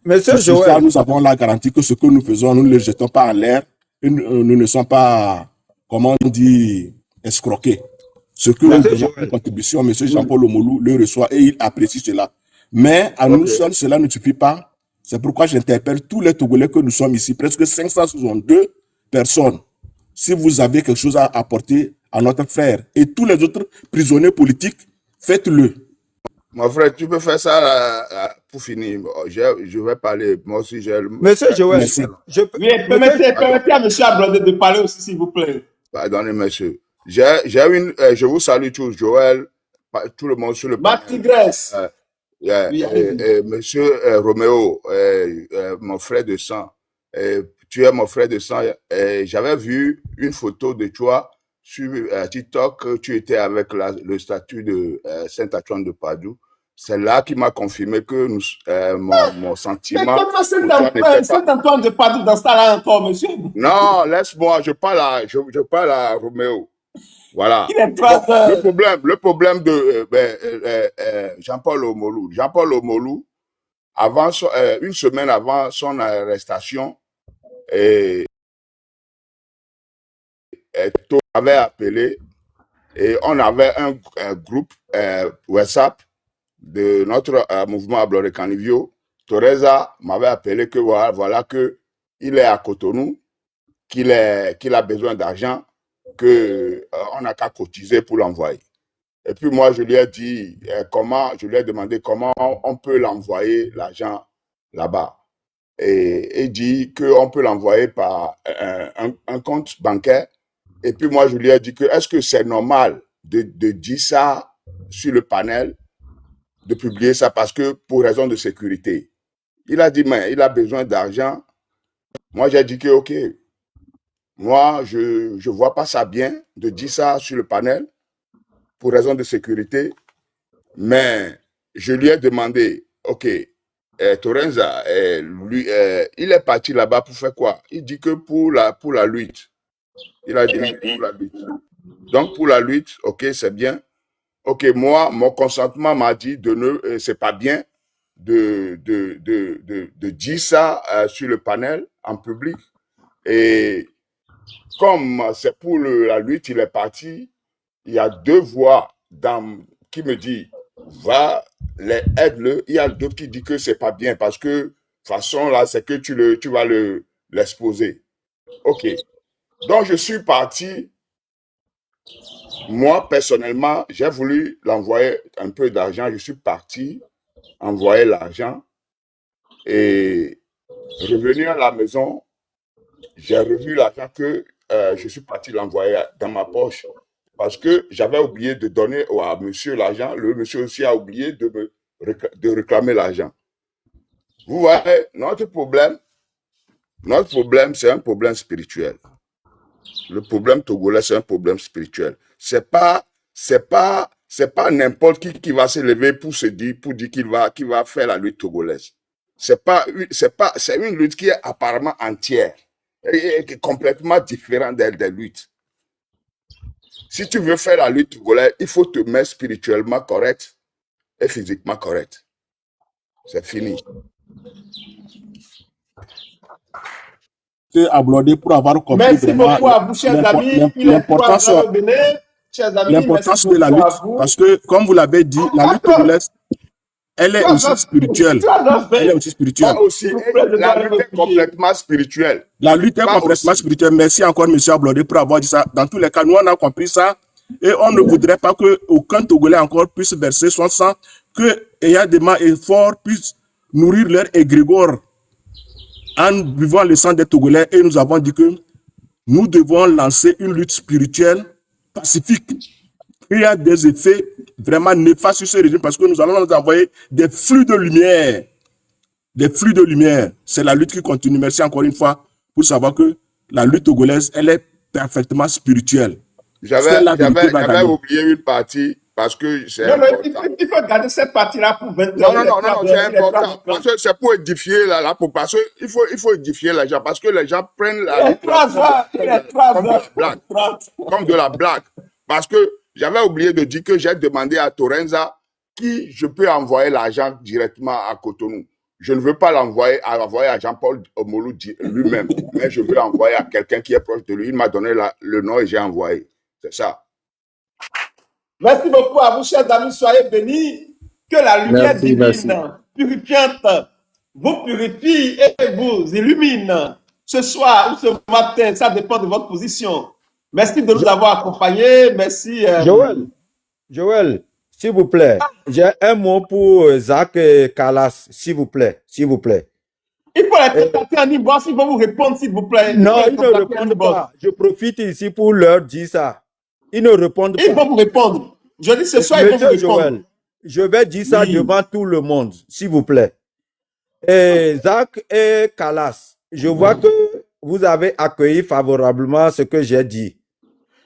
Monsieur Joël, nous avons la garantie que ce que nous faisons, nous ne le jetons pas en l'air et nous ne sommes pas, comment on dit, escroqués. Ce que nous faisons en contribution, M. Jean-Paul Omolou le reçoit et il apprécie cela. Mais à nous seuls, cela ne suffit pas. C'est pourquoi j'interpelle tous les Togolais que nous sommes ici, presque 562 personnes si vous avez quelque chose à apporter à notre frère. Et tous les autres prisonniers politiques, faites-le. Mon frère, tu peux faire ça pour finir. Je vais parler. Moi aussi, j'ai le. Monsieur Joël, Merci. Oui, permettez à M. Ablodé de parler aussi, s'il vous plaît. Pardonnez, monsieur. Je vous salue tous, Joël, tout le monde sur le panel. Martigresse. Oui, monsieur Roméo, mon frère de sang, tu es mon frère de sang. J'avais vu une photo de toi sur TikTok. Tu étais avec le statut de Saint-Antoine de Padoue. C'est là qui m'a confirmé que mon sentiment. Mais comment Saint-Antoine de Padoue dans ce là encore, monsieur? Non, laisse-moi, je parle à Roméo. Voilà. Il est Le problème de Jean-Paul Omolou. Jean-Paul Omolou, une semaine avant son arrestation, avait appelé et on avait un groupe WhatsApp de notre mouvement Abloré Canivio. Teresa m'avait appelé que voilà que il est à Cotonou, qu'il a besoin d'argent, qu'on n'a qu'à cotiser pour l'envoyer. Et puis moi, je lui ai dit je lui ai demandé comment on peut l'envoyer l'argent là-bas. Et il dit qu'on peut l'envoyer par un compte bancaire. Et puis moi, je lui ai dit que est-ce que c'est normal de dire ça sur le panel, de publier ça parce que pour raison de sécurité. Il a dit, mais il a besoin d'argent. Moi, j'ai dit que ok. Moi, je ne vois pas ça bien de dire ça sur le panel pour raison de sécurité, mais je lui ai demandé, ok, Torenza, lui, il est parti là-bas pour faire quoi? Il dit que pour la lutte. Il a dit pour la lutte. Donc, pour la lutte, ok, c'est bien. Ok, moi, mon consentement m'a dit c'est pas bien de dire ça sur le panel, en public. Et comme c'est pour la lutte, il est parti. Il y a deux voix qui me disent va, aide-le. Il y a d'autres qui disent que c'est pas bien parce que de toute façon là, c'est que tu vas l'exposer. Ok. Donc je suis parti. Moi personnellement, j'ai voulu l'envoyer un peu d'argent. Je suis parti envoyer l'argent et revenu à la maison, j'ai revu l'argent que je suis parti l'envoyer dans ma poche. Parce que j'avais oublié de donner à monsieur l'argent. Le monsieur aussi a oublié de réclamer l'argent. Vous voyez, notre problème, c'est un problème spirituel. Le problème togolais, c'est un problème spirituel. C'est pas n'importe qui va se lever pour dire qu'il va faire la lutte togolaise. C'est une lutte qui est apparemment entière et complètement différente des luttes. Si tu veux faire la lutte togolaise, il faut te mettre spirituellement correct et physiquement correct. C'est fini. Ablodé pour avoir compris. Merci beaucoup à vous, chers amis. L'importance de la lutte, parce que, comme vous l'avez dit, la lutte togolaise, elle est aussi spirituelle. Elle est aussi spirituelle. La lutte est complètement spirituelle. La lutte est complètement spirituelle. Merci encore, M. Ablodé, pour avoir dit ça. Dans tous les cas, nous, on a compris ça. Et on ne voudrait pas qu'aucun Togolais encore puisse verser son sang, que Eyadema et Fort puissent nourrir leur égrégore en buvant le sang des Togolais. Et nous avons dit que nous devons lancer une lutte spirituelle pacifique. Il y a des effets vraiment néfastes sur ce régime parce que nous allons nous envoyer des flux de lumière. Des flux de lumière. C'est la lutte qui continue. Merci encore une fois pour savoir que la lutte togolaise, elle est parfaitement spirituelle. J'avais oublié une partie parce que c'est important. Il faut garder cette partie-là pour 20 Non, c'est important. Parce que c'est pour édifier la population. Il faut édifier les gens parce que les gens prennent la lutte comme de la blague. Parce que j'avais oublié de dire que j'ai demandé à Torenza qui je peux envoyer l'argent directement à Cotonou. Je ne veux pas l'envoyer à Jean-Paul Omolou lui-même, mais je veux l'envoyer à quelqu'un qui est proche de lui. Il m'a donné le nom et j'ai envoyé. C'est ça. Merci beaucoup à vous, chers amis. Soyez bénis. Que la lumière divine, purifiante, vous purifie et vous illumine. ce soir ou ce matin, ça dépend de votre position. Merci de nous avoir accompagnés. Merci. Joël, s'il vous plaît, j'ai un mot pour Zach Kalas, s'il vous plaît, s'il vous plaît. Il faut les contacter en inbox, ils vont vous répondre, s'il vous plaît. Non, ils ne répondent pas. Je profite ici pour leur dire ça. Ils ne répondent pas. Ils vont vous répondre. Je dis ce soir, ils vont vous répondre. Joël, je vais dire ça devant tout le monde, s'il vous plaît. Et Zach et Kalas, je vois que vous avez accueilli favorablement ce que j'ai dit.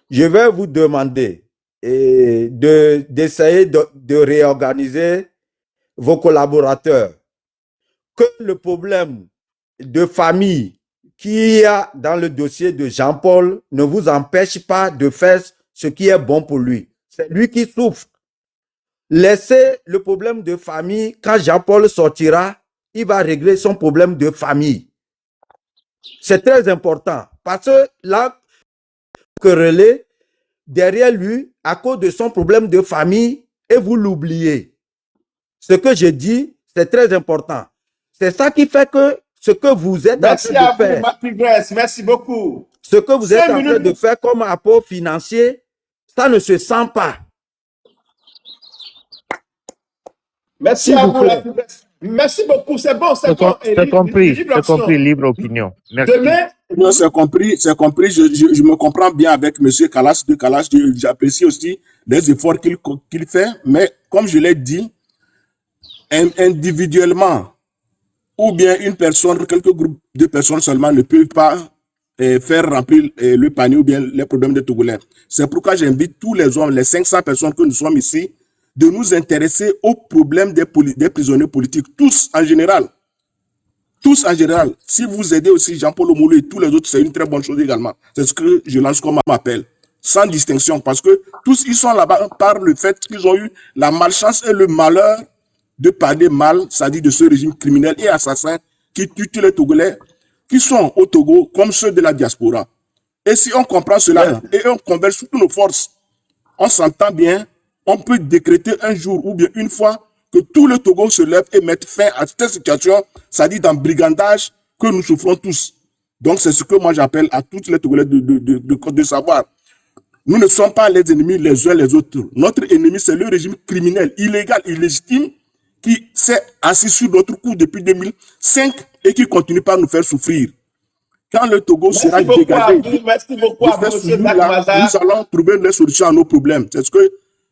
Je vais vous demander d'essayer de réorganiser vos collaborateurs. Que le problème de famille qu'il y a dans le dossier de Jean-Paul ne vous empêche pas de faire ce qui est bon pour lui. C'est lui qui souffre. Laissez le problème de famille, quand Jean-Paul sortira, il va régler son problème de famille. C'est très important parce que là, querellez derrière lui à cause de son problème de famille et vous l'oubliez. Ce que je dis, c'est très important. C'est ça qui fait que ce que vous êtes en train de faire. Merci beaucoup. Ce que vous êtes en train de faire comme apport financier, ça ne se sent pas. Merci à vous. Merci beaucoup. C'est bon, c'est bon. C'est compris, libre opinion. Merci. Demain, non, c'est compris. Je me comprends bien avec M. Kalas de Kalas. J'apprécie aussi les efforts qu'il fait. Mais comme je l'ai dit, individuellement, ou bien une personne, quelques groupes de personnes seulement ne peuvent pas faire remplir le panier ou bien les problèmes des Togolais. C'est pourquoi j'invite tous les hommes, les 500 personnes que nous sommes ici, de nous intéresser aux problèmes des prisonniers politiques, tous en général. Tous en général. Si vous aidez aussi Jean-Paul Omolo et tous les autres, c'est une très bonne chose également. C'est ce que je lance comme appel. Sans distinction, parce que tous ils sont là-bas par le fait qu'ils ont eu la malchance et le malheur de parler mal, c'est-à-dire de ce régime criminel et assassin qui tue tous les Togolais qui sont au Togo comme ceux de la diaspora. Et si on comprend cela et on converge toutes nos forces, on s'entend bien, on peut décréter un jour ou bien une fois que tout le Togo se lève et mette fin à cette situation, c'est-à-dire d'embrigandage que nous souffrons tous. Donc c'est ce que moi j'appelle à tous les Togolais de savoir. Nous ne sommes pas les ennemis les uns les autres. Notre ennemi, c'est le régime criminel, illégal, illégitime, qui s'est assis sur notre cou depuis 2005 et qui continue par nous faire souffrir. Quand le Togo sera dégagé, nous allons trouver les solutions à nos problèmes. C'est ce que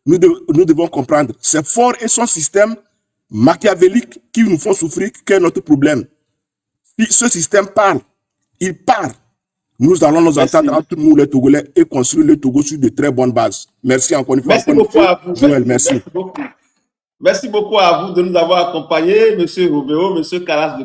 nous devons comprendre. C'est fort et son système machiavélique qui nous font souffrir qu'est notre problème. Si ce système part, il part. Nous allons nous entendre entre nous les Togolais et construire le Togo sur de très bonnes bases. Merci encore une fois. Merci beaucoup à vous. Joël, merci. Merci beaucoup à vous de nous avoir accompagnés, M. Robéo, M. Kalas de